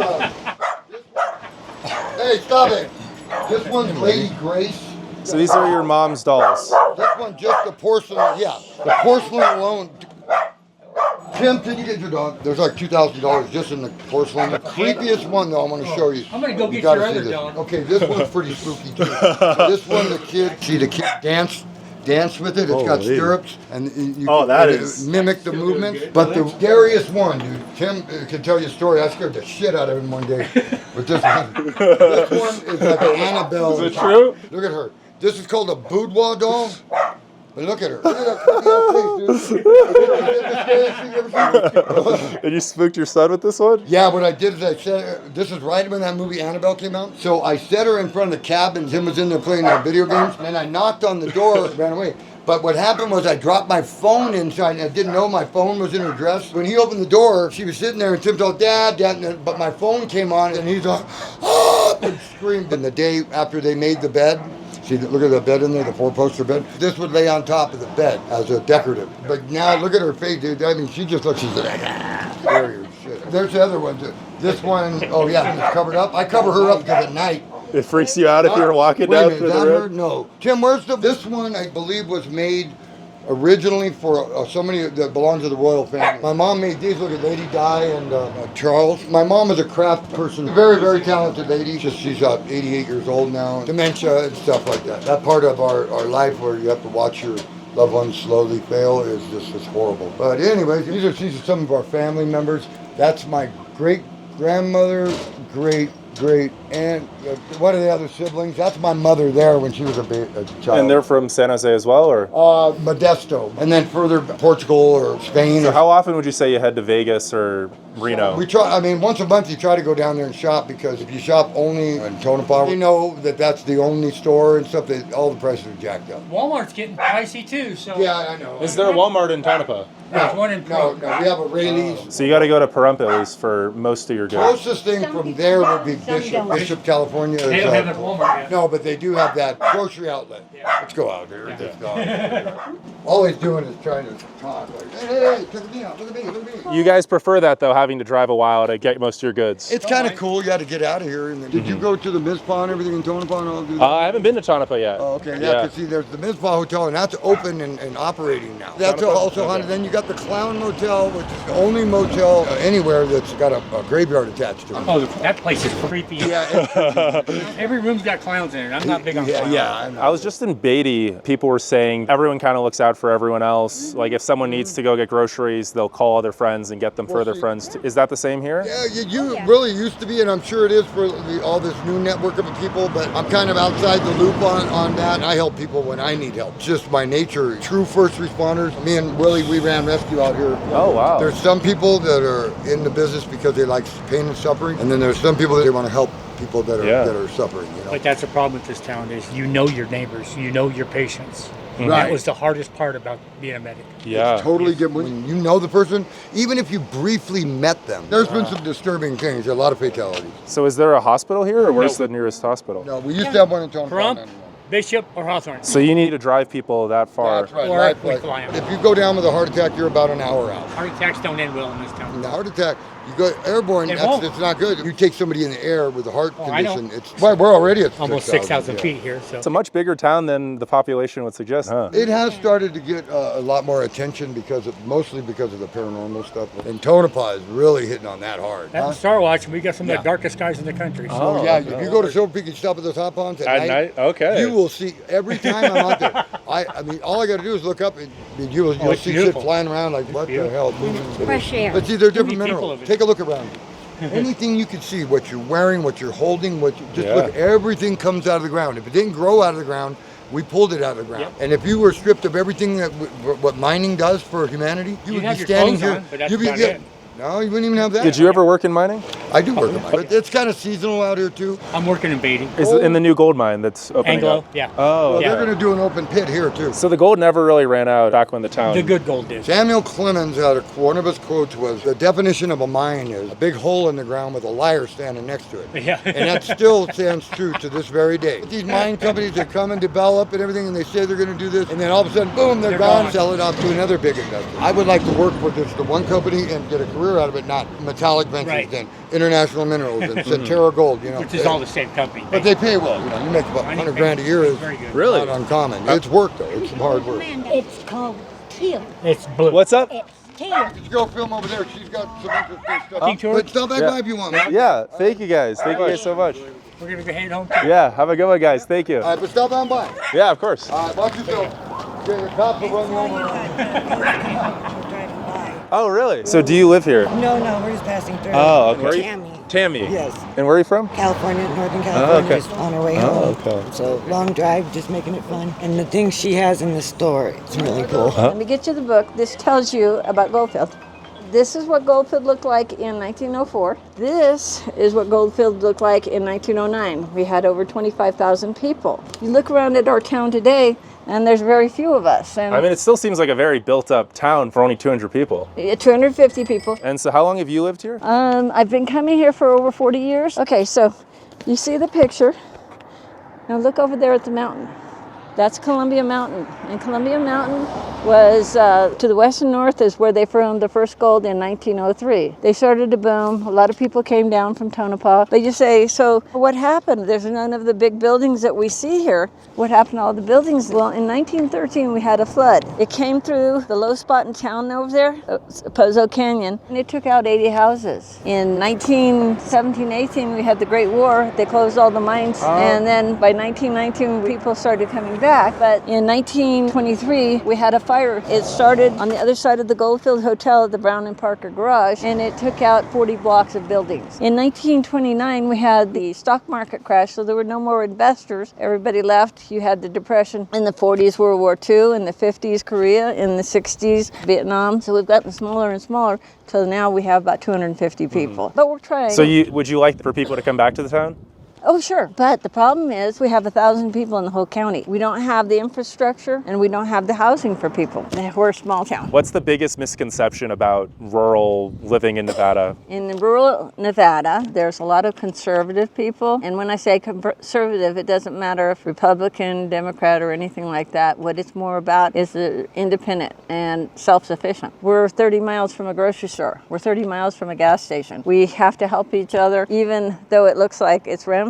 Hey, stop it. This one's Lady Grace. So these are your mom's dolls? This one, just the porcelain, yeah. The porcelain alone. Tim, can you get your dog? There's like $2,000 just in the porcelain. The creepiest one, though, I'm going to show you. I'm going to go get gotta your see other this. dog. Okay, this one's pretty spooky, too. This one, the kid dance with it. It's got stirrups, and you mimic the movements. But the scariest one, dude, Tim can tell you a story. I scared the shit out of him one day with this one. This one is like an Annabelle. Is it true? Look at her. This is called a boudoir doll. But look at her. Look at that. And you spooked your son with this one? Yeah, what I did is I set this is right when that movie Annabelle came out. So I set her in front of the cabin. Tim was in there playing video games. And I knocked on the door, ran away. But what happened was I dropped my phone inside, and I didn't know my phone was in her dress. When he opened the door, she was sitting there, and Tim's all, Dad, but my phone came on, and he's like, ah, and screamed. And the day after they made the bed, see, look at the bed in there, the 4-poster bed. This would lay on top of the bed as a decorative. But now look at her face, dude. I mean, she just looks, she's like, scary as shit. There's the other one, too. This one, oh yeah, it's covered up. I cover her up because at night. It freaks you out if you're walking down through the road? No. Tim, this one, I believe, was made originally for somebody that belongs to the royal family. My mom made these. Look at Lady Di and Charles. My mom is a craft person. Very, very talented lady. She's 88 years old now. Dementia and stuff like that. That part of our life where you have to watch your loved ones slowly fail is just horrible. But anyways, these are some of our family members. That's my great-grandmother, great-aunt, one of the other siblings. That's my mother there when she was a child. And they're from San Jose as well, or? Modesto. And then further Portugal or Spain. So how often would you say you head to Vegas or Reno? We try, once a month you try to go down there and shop, because if you shop only in Tonopah, you know that that's the only store and stuff, that all the prices are jacked up. Walmart's getting pricey too, so. Yeah, I know. Is there a Walmart in Tonopah? There's one in No, we have a Rayleigh's. So you got to go to Pahrump at least for most of your goods. Closest thing from there would be Bishop, California. They don't have it at Walmart yet. No, but they do have that grocery outlet. Yeah. Let's go out there. Let's go out there. All he's doing is trying to talk. Like, hey, check me out. Look at me. You guys prefer that though, having to drive a while to get most of your goods? It's kind of cool. You got to get out of here. And did you go to the Mizpah and everything in Tonopah and all that? I haven't been to Tonopah yet. Oh, okay. Yeah, because see, there's the Mizpah Hotel, and that's open and operating now. That's also haunted. Then you got the Clown Motel, which is the only motel anywhere that's got a graveyard attached to it. Oh, that place is creepy. Yeah. Every room's got clowns in it. I'm not big on clowns. Yeah. I was just in Beatty. People were saying everyone kind of looks out for everyone else. Like if someone needs to go get groceries, they'll call other friends and get them for their friends. Is that the same here? Yeah, you really used to be, and I'm sure it is for all this new network of people, but I'm kind of outside the loop on that. I help people when I need help. It's just my nature. True first responders. Me and Willie, we ran rescue out here. Oh, wow. There's some people that are in the business because they like pain and suffering, and then there's some people that want to help people that are suffering. You know? But that's the problem with this town is you know your neighbors, you know your patients. Right. That was the hardest part about being a medic. Yeah. It's totally different. When you know the person, even if you briefly met them. There's been some disturbing things, a lot of fatalities. So is there a hospital here, or where's the nearest hospital? No, we used to have one in Tonopah. Pahrump, Bishop, or Hawthorne. So you need to drive people that far. That's right. Or we fly them. If you go down with a heart attack, you're about an hour out. Heart attacks don't end well in this town. The heart attack, you go airborne, it's not good. You take somebody in the air with a heart condition, we're already at almost 6,000 feet here. So it's a much bigger town than the population would suggest, huh? It has started to get a lot more attention mostly because of the paranormal stuff. And Tonopah is really hitting on that hard. At Star Watch, we got some of the darkest skies in the country. So if you go to Silver Peak and stop at those hot ponds at night, okay, you will see every time I'm out there. I mean, all I got to do is look up and you'll see shit flying around like, what the hell? Fresh air. But see, they're different minerals. Take a look around. Anything you could see, what you're wearing, what you're holding, look, everything comes out of the ground. If it didn't grow out of the ground, we pulled it out of the ground. Yep. And if you were stripped of everything that what mining does for humanity, you would be standing here. On, but that's about it. No, you wouldn't even have that. Did you ever work in mining? I do work in mining, but it's kind of seasonal out here too. I'm working in Beatty. Is it in the new gold mine that's opening Anglo, up? yeah. Oh, well, they're going to do an open pit here too. So the gold never really ran out back when the town... The good gold did. Samuel Clemens had one of his quotes was, the definition of a mine is a big hole in the ground with a liar standing next to it. Yeah. And that still stands true to this very day. These mine companies that come and develop and everything, and they say they're going to do this, and then all of a sudden, boom, they're gone. Sell it off to another big investor. I would like to work for just the one company and get a career out of it, not Metallic Ventures, then International Minerals, and Centerra Gold, Which is all the same company. But they pay well. You make about 100 grand a year. Is really not uncommon. It's work though. It's some hard work. It's called teal. It's blue. What's up? It's teal. Let's go film over there. She's got some interesting stuff. Picture? But stop back by if you want, man. Yeah, thank you guys. Thank you guys so much. We're going to go head home too. Yeah, have a good one, guys. Thank you. All right, but stop on by. Yeah, of course. All right, watch yourself. The cops will run you over. Oh, really? So do you live here? No, we're just passing through. Oh, okay. Tammy. Tammy? Yes. And where are you from? Northern California, okay. just on our way home. Oh, okay. So long drive, just making it fun. And the things she has in the store, it's really cool. Let me get you the book. This tells you about Goldfield. This is what Goldfield looked like in 1904. This is what Goldfield looked like in 1909. We had over 25,000 people. You look around at our town today, and there's very few of us. And I mean, it still seems like a very built-up town for only 200 people. 250 people. And so how long have you lived here? I've been coming here for over 40 years. Okay, so you see the picture. Now look over there at the mountain. That's Columbia Mountain. And Columbia Mountain was to the west and north is where they found the first gold in 1903. They started to boom. A lot of people came down from Tonopah. But you say, so what happened? There's none of the big buildings that we see here. What happened to all the buildings? Well, in 1913, we had a flood. It came through the low spot in town over there, Pozo Canyon, and it took out 80 houses. In 1917-18, we had the Great War. They closed all the mines. And then by 1919, people started coming back. But in 1923, we had a fire. It started on the other side of the Goldfield Hotel at the Brown and Parker garage, and it took out 40 blocks of buildings. In 1929, we had the stock market crash, so there were no more investors. Everybody left. You had the Depression. In the 40s, World War II. In the 50s, Korea. In the 60s, Vietnam. So we've gotten smaller and smaller, till now we have about 250 people. But we're trying. So would you like for people to come back to the town? Oh, sure. But the problem is we have 1,000 people in the whole county. We don't have the infrastructure and we don't have the housing for people. We're a small town. What's the biggest misconception about rural living in Nevada? In rural Nevada, there's a lot of conservative people. And when I say conservative, it doesn't matter if Republican, Democrat, or anything like that. What it's more about is independent and self-sufficient. We're 30 miles from a grocery store. We're 30 miles from a gas station. We have to help each other, even though it looks like it's ramshackle.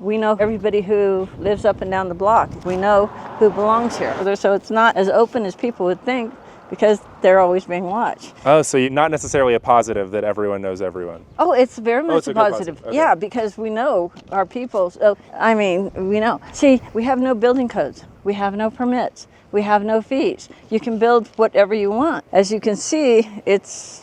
We know everybody who lives up and down the block. We know who belongs here. So it's not as open as people would think because they're always being watched. Oh, so you're not necessarily a positive that everyone knows everyone. Oh, it's very much a a positive. Okay. Yeah, because we know our people. So, we know. See, we have no building codes. We have no permits. We have no fees. You can build whatever you want. As you can see, it's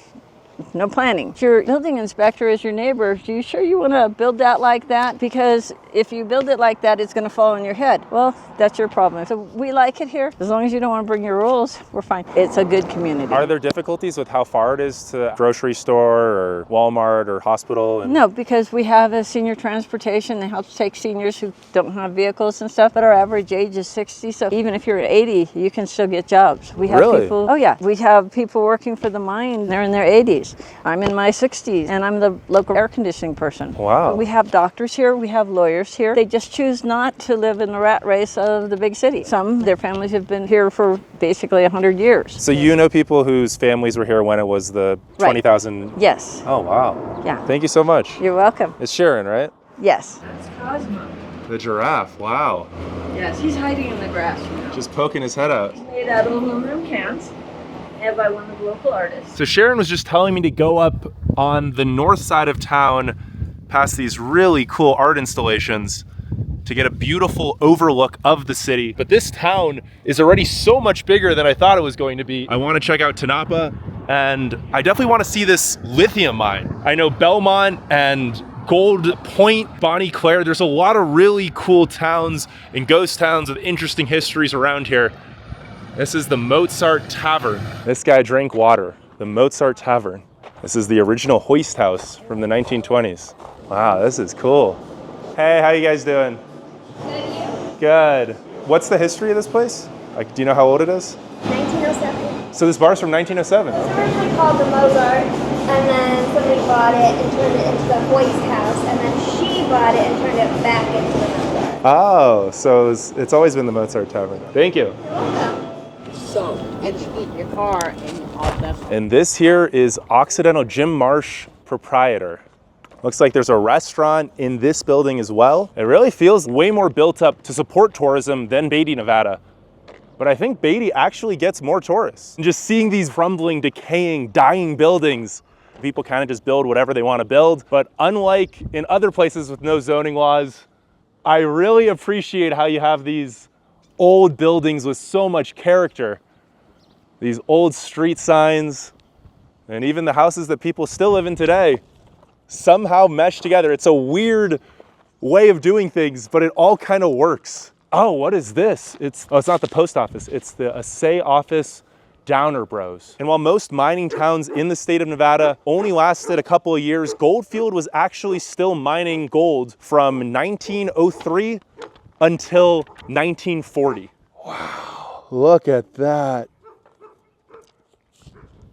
no planning. If your building inspector is your neighbor, are you sure you want to build that like that? Because if you build it like that, it's going to fall on your head. Well, that's your problem. So we like it here. As long as you don't want to bring your rules, we're fine. It's a good community. Are there difficulties with how far it is to a grocery store or Walmart or hospital? No, because we have a senior transportation that helps take seniors who don't have vehicles and stuff, but our average age is 60, so even if you're 80, you can still get jobs. We have people. Oh yeah, we have people working for the mine. They're in their 80s. I'm in my 60s, and I'm the local air conditioning person. Wow. We have doctors here. We have lawyers here. They just choose not to live in the rat race of the big city. Some, their families have been here for basically 100 years. So you know people whose families were here when it was the 20,000? Yes. Oh, wow. Yeah. Thank you so much. You're welcome. It's Sharon, right? Yes. That's Cosmo. The giraffe, wow. Yes, he's hiding in the grass. Just poking his head out. It's made out of aluminum cans. By one of the local artists. So Sharon was just telling me to go up on the north side of town past these really cool art installations to get a beautiful overlook of the city. But this town is already so much bigger than I thought it was going to be. I want to check out Tonopah and I definitely want to see this lithium mine. I know Belmont and Gold Point, Bonnie Claire, there's a lot of really cool towns and ghost towns with interesting histories around here. This is the Mozart Tavern. This guy drank water, the Mozart Tavern. This is the original hoist house from the 1920s. Wow, this is cool. Hey, how you guys doing? Good, you? Good. What's the history of this place? Like, do you know how old it is? 1907. So this bar's from 1907? It was originally called the Mozart, and then somebody bought it and turned it into the hoist house, and then she bought it and turned it back into the Mozart. Oh, so it's always been the Mozart Tavern. Thank you. You're welcome. So, and you keep your car and all that. And this here is Occidental Jim Marsh, proprietor. Looks like there's a restaurant in this building as well. It really feels way more built up to support tourism than Beatty, Nevada. But I think Beatty actually gets more tourists. And just seeing these crumbling, decaying, dying buildings, people kind of just build whatever they want to build. But unlike in other places with no zoning laws, I really appreciate how you have these old buildings with so much character. These old street signs, and even the houses that people still live in today somehow mesh together. It's a weird way of doing things, but it all kind of works. Oh, what is this? It's not the post office. It's the assay office Downer Bros. And while most mining towns in the state of Nevada only lasted a couple of years, Goldfield was actually still mining gold from 1903 until 1940. Wow, look at that.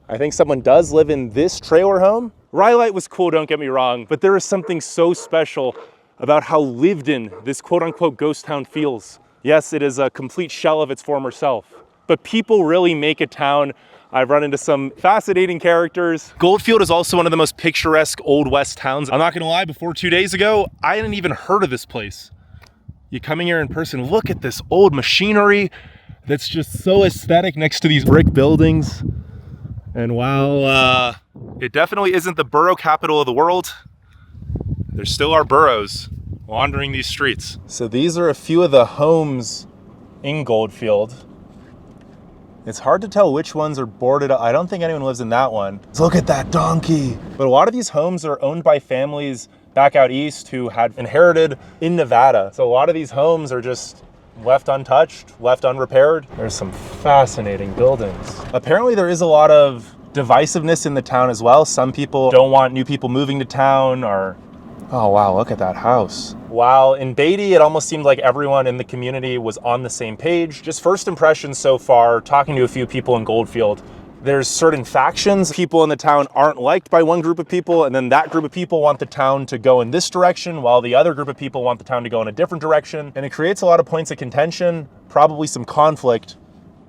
I think someone does live in this trailer home. Rhyolite was cool, don't get me wrong, but there is something so special about how lived in this quote unquote ghost town feels. Yes, it is a complete shell of its former self, but people really make a town. I've run into some fascinating characters. Goldfield is also one of the most picturesque Old West towns. I'm not gonna lie, before 2 days ago, I hadn't even heard of this place. You coming here in person, look at this old machinery that's just so aesthetic next to these brick buildings. And while it definitely isn't the borough capital of the world, there still are burros wandering these streets. So these are a few of the homes in Goldfield. It's hard to tell which ones are boarded up. I don't think anyone lives in that one. Look at that donkey. But a lot of these homes are owned by families back out east who had inherited in Nevada. So a lot of these homes are just left untouched, left unrepaired. There's some fascinating buildings. Apparently there is a lot of divisiveness in the town as well. Some people don't want new people moving to town, or, oh wow, look at that house. While in Beatty, it almost seemed like everyone in the community was on the same page. Just first impressions so far, talking to a few people in Goldfield, there's certain factions. People in the town aren't liked by one group of people, and then that group of people want the town to go in this direction, while the other group of people want the town to go in a different direction. And it creates a lot of points of contention, probably some conflict.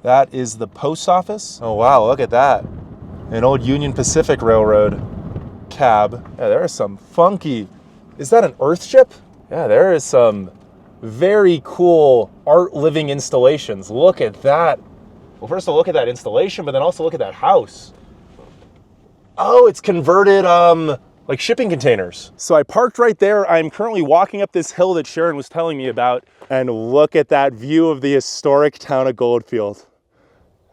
That is the post office. Oh wow, look at that. An old Union Pacific Railroad cab. Yeah, there is some funky, is that an earth ship? Yeah, there is some very cool art living installations. Look at that. Well, first of all, look at that installation, but then also look at that house. Oh, it's converted like shipping containers. So I parked right there. I'm currently walking up this hill that Sharon was telling me about, and look at that view of the historic town of Goldfield.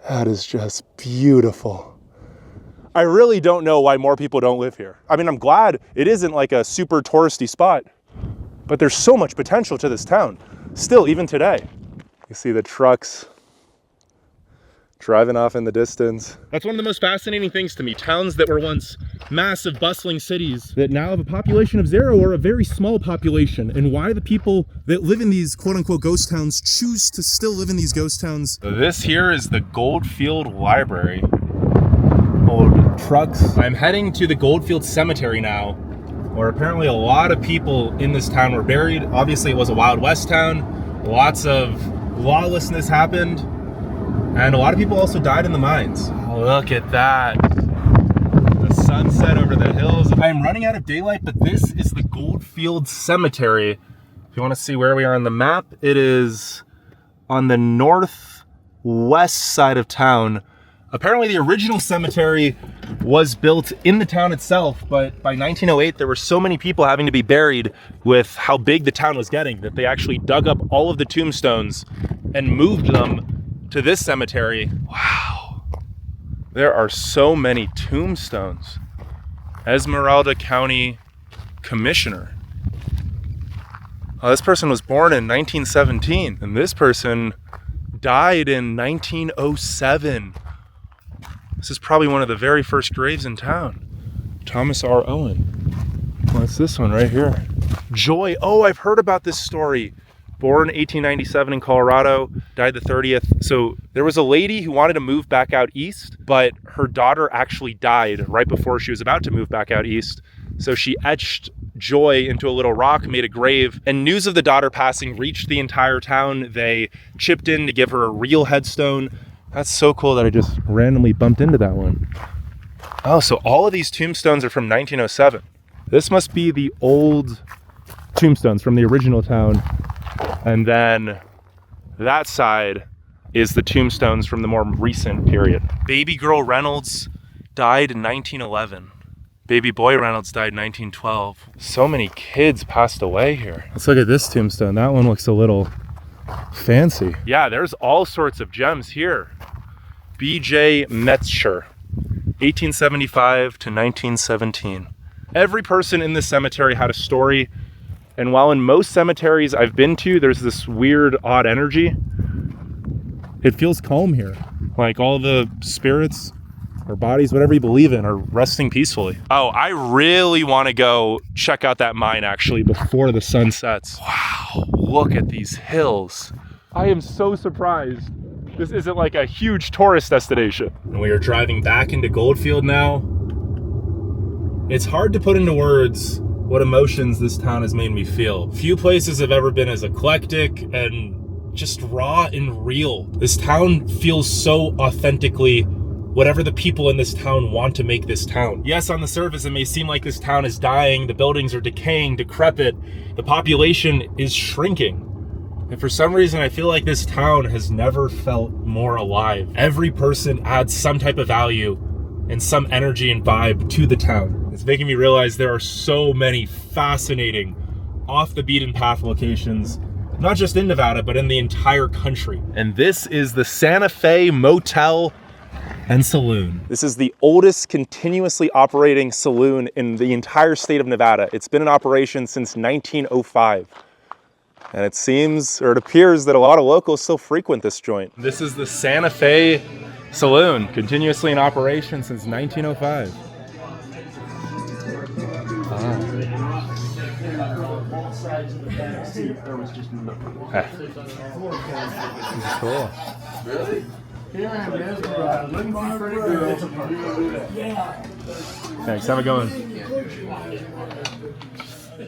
That is just beautiful. I really don't know why more people don't live here. I mean, I'm glad it isn't like a super touristy spot, but there's so much potential to this town, still, even today. You see the trucks driving off in the distance. That's one of the most fascinating things to me. Towns that were once massive, bustling cities that now have a population of 0 or a very small population, and why the people that live in these quote-unquote ghost towns choose to still live in these ghost towns. So this here is the Goldfield Library. Old trucks. I'm heading to the Goldfield Cemetery now, where apparently a lot of people in this town were buried. Obviously it was a Wild West town. Lots of lawlessness happened. And a lot of people also died in the mines. Oh, look at that. The sunset over the hills. I'm running out of daylight, but this is the Goldfield Cemetery. If you want to see where we are on the map, it is on the northwest side of town. Apparently the original cemetery was built in the town itself, but by 1908 there were so many people having to be buried with how big the town was getting that they actually dug up all of the tombstones and moved them to this cemetery. Wow. There are so many tombstones. Esmeralda County Commissioner. Oh, this person was born in 1917, and this person died in 1907. This is probably one of the very first graves in town. Thomas R. Owen. What's this one right here? Joy. Oh, I've heard about this story. Born 1897 in Colorado, died the 30th. So there was a lady who wanted to move back out east, but her daughter actually died right before she was about to move back out east. So she etched Joy into a little rock, made a grave, and news of the daughter passing reached the entire town. They chipped in to give her a real headstone. That's so cool that I just randomly bumped into that one. Oh, so all of these tombstones are from 1907. This must be the old tombstones from the original town. And then that side is the tombstones from the more recent period. Baby girl Reynolds died in 1911. Baby boy Reynolds died in 1912. So many kids passed away here. Let's look at this tombstone. That one looks a little fancy. Yeah, there's all sorts of gems here. B.J. Metzger, 1875 to 1917. Every person in this cemetery had a story. And while in most cemeteries I've been to, there's this weird, odd energy, it feels calm here. Like all the spirits or bodies, whatever you believe in, are resting peacefully. Oh, I really want to go check out that mine actually before the sun sets. Wow, look at these hills. I am so surprised this isn't like a huge tourist destination. And we are driving back into Goldfield now. It's hard to put into words what emotions this town has made me feel. Few places have ever been as eclectic and just raw and real. This town feels so authentically whatever the people in this town want to make this town. Yes, on the surface it may seem like this town is dying, the buildings are decaying, decrepit, the population is shrinking. And for some reason I feel like this town has never felt more alive. Every person adds some type of value and some energy and vibe to the town. It's making me realize there are so many fascinating off the beaten path locations, not just in Nevada, but in the entire country. And this is the Santa Fe Motel and Saloon. This is the oldest continuously operating saloon in the entire state of Nevada. It's been in operation since 1905. And it seems, or it appears, that a lot of locals still frequent this joint. This is the Santa Fe Saloon, continuously in operation since 1905. Hey. This is cool. Really? Thanks, have a good one.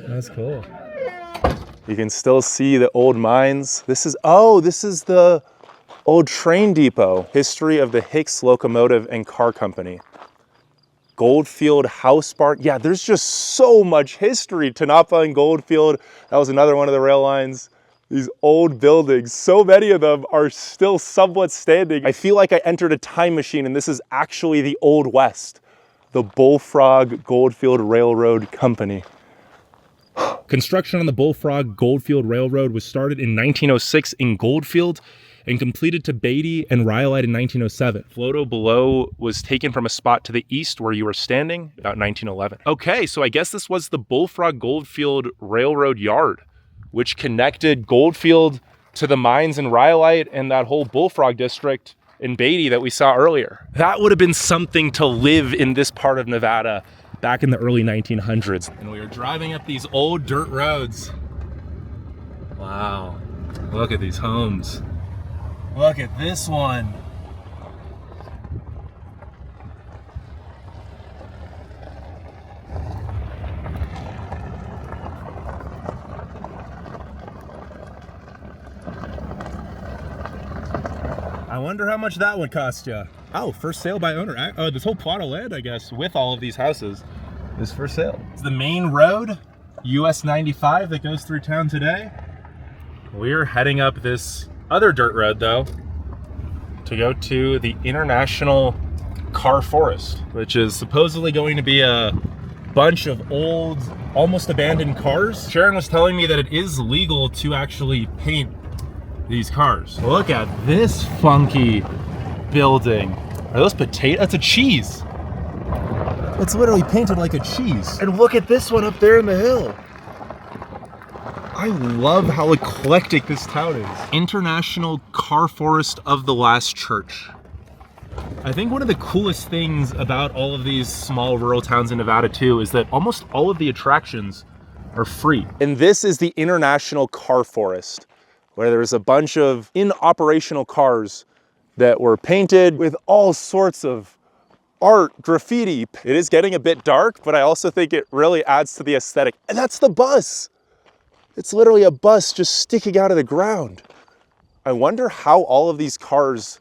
That's cool. You can still see the old mines. This is the old train depot. History of the Hicks Locomotive and Car Company. Goldfield House Barn. Yeah, there's just so much history. Tonopah and Goldfield. That was another one of the rail lines. These old buildings, so many of them are still somewhat standing. I feel like I entered a time machine and this is actually the Old West, the Bullfrog Goldfield Railroad Company. Construction on the Bullfrog Goldfield Railroad was started in 1906 in Goldfield and completed to Beatty and Rhyolite in 1907. Photo below was taken from a spot to the east where you were standing, about 1911. Okay, so I guess this was the Bullfrog Goldfield Railroad Yard, which connected Goldfield to the mines in Rhyolite and that whole Bullfrog district in Beatty that we saw earlier. That would have been something to live in this part of Nevada back in the early 1900s. And we are driving up these old dirt roads. Wow, look at these homes. Look at this one. I wonder how much that would cost you. Oh, for sale by owner. Oh, this whole plot of land, I guess, with all of these houses is for sale. It's the main road, US 95, that goes through town today. We're heading up this other dirt road, though, to go to the International Car Forest, which is supposedly going to be a bunch of old, almost abandoned cars. Sharon was telling me that it is legal to actually paint these cars. Look at this funky building. Are those potatoes? That's a cheese. It's literally painted like a cheese. And look at this one up there in the hill. I love how eclectic this town is. International Car Forest of the Last Church. I think one of the coolest things about all of these small rural towns in Nevada too is that almost all of the attractions are free. And this is the International Car Forest, where there's a bunch of in-operational cars that were painted with all sorts of art, graffiti. It is getting a bit dark, but I also think it really adds to the aesthetic. And that's the bus. It's literally a bus just sticking out of the ground. I wonder how all of these cars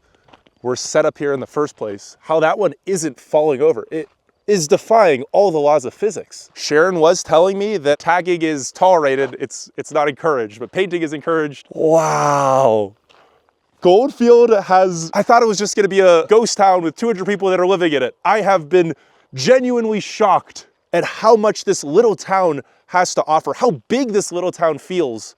were set up here in the first place, how that one isn't falling over. It is defying all the laws of physics. Sharon was telling me that tagging is tolerated, it's not encouraged, but painting is encouraged. Wow. Goldfield has, I thought it was just gonna be a ghost town with 200 people that are living in it. I have been genuinely shocked at how much this little town has to offer, how big this little town feels.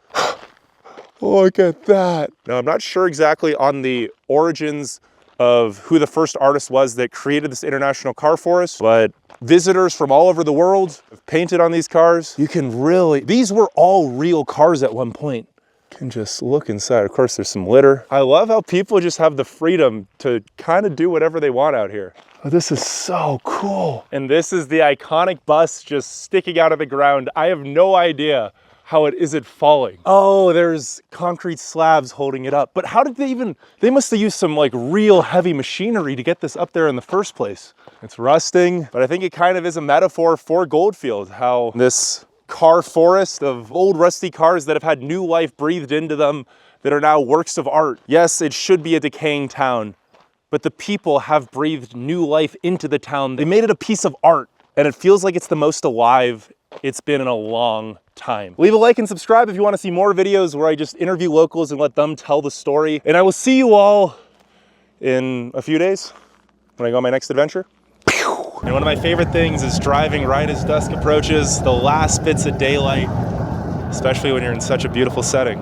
Look at that. Now, I'm not sure exactly on the origins of who the first artist was that created this International Car Forest, but visitors from all over the world have painted on these cars. You can really, these were all real cars at one point. You can just look inside. Of course, there's some litter. I love how people just have the freedom to kind of do whatever they want out here. Oh, this is so cool. And this is the iconic bus just sticking out of the ground. I have no idea how it isn't falling. Oh, there's concrete slabs holding it up. But how did they must have used some like real heavy machinery to get this up there in the first place. It's rusting, but I think it kind of is a metaphor for Goldfield, how this car forest of old rusty cars that have had new life breathed into them that are now works of art. Yes, it should be a decaying town, but the people have breathed new life into the town. They made it a piece of art, and it feels like it's the most alive it's been in a long time. Leave a like and subscribe if you want to see more videos where I just interview locals and let them tell the story. And I will see you all in a few days when I go on my next adventure. And one of my favorite things is driving right as dusk approaches, the last bits of daylight, especially when you're in such a beautiful setting.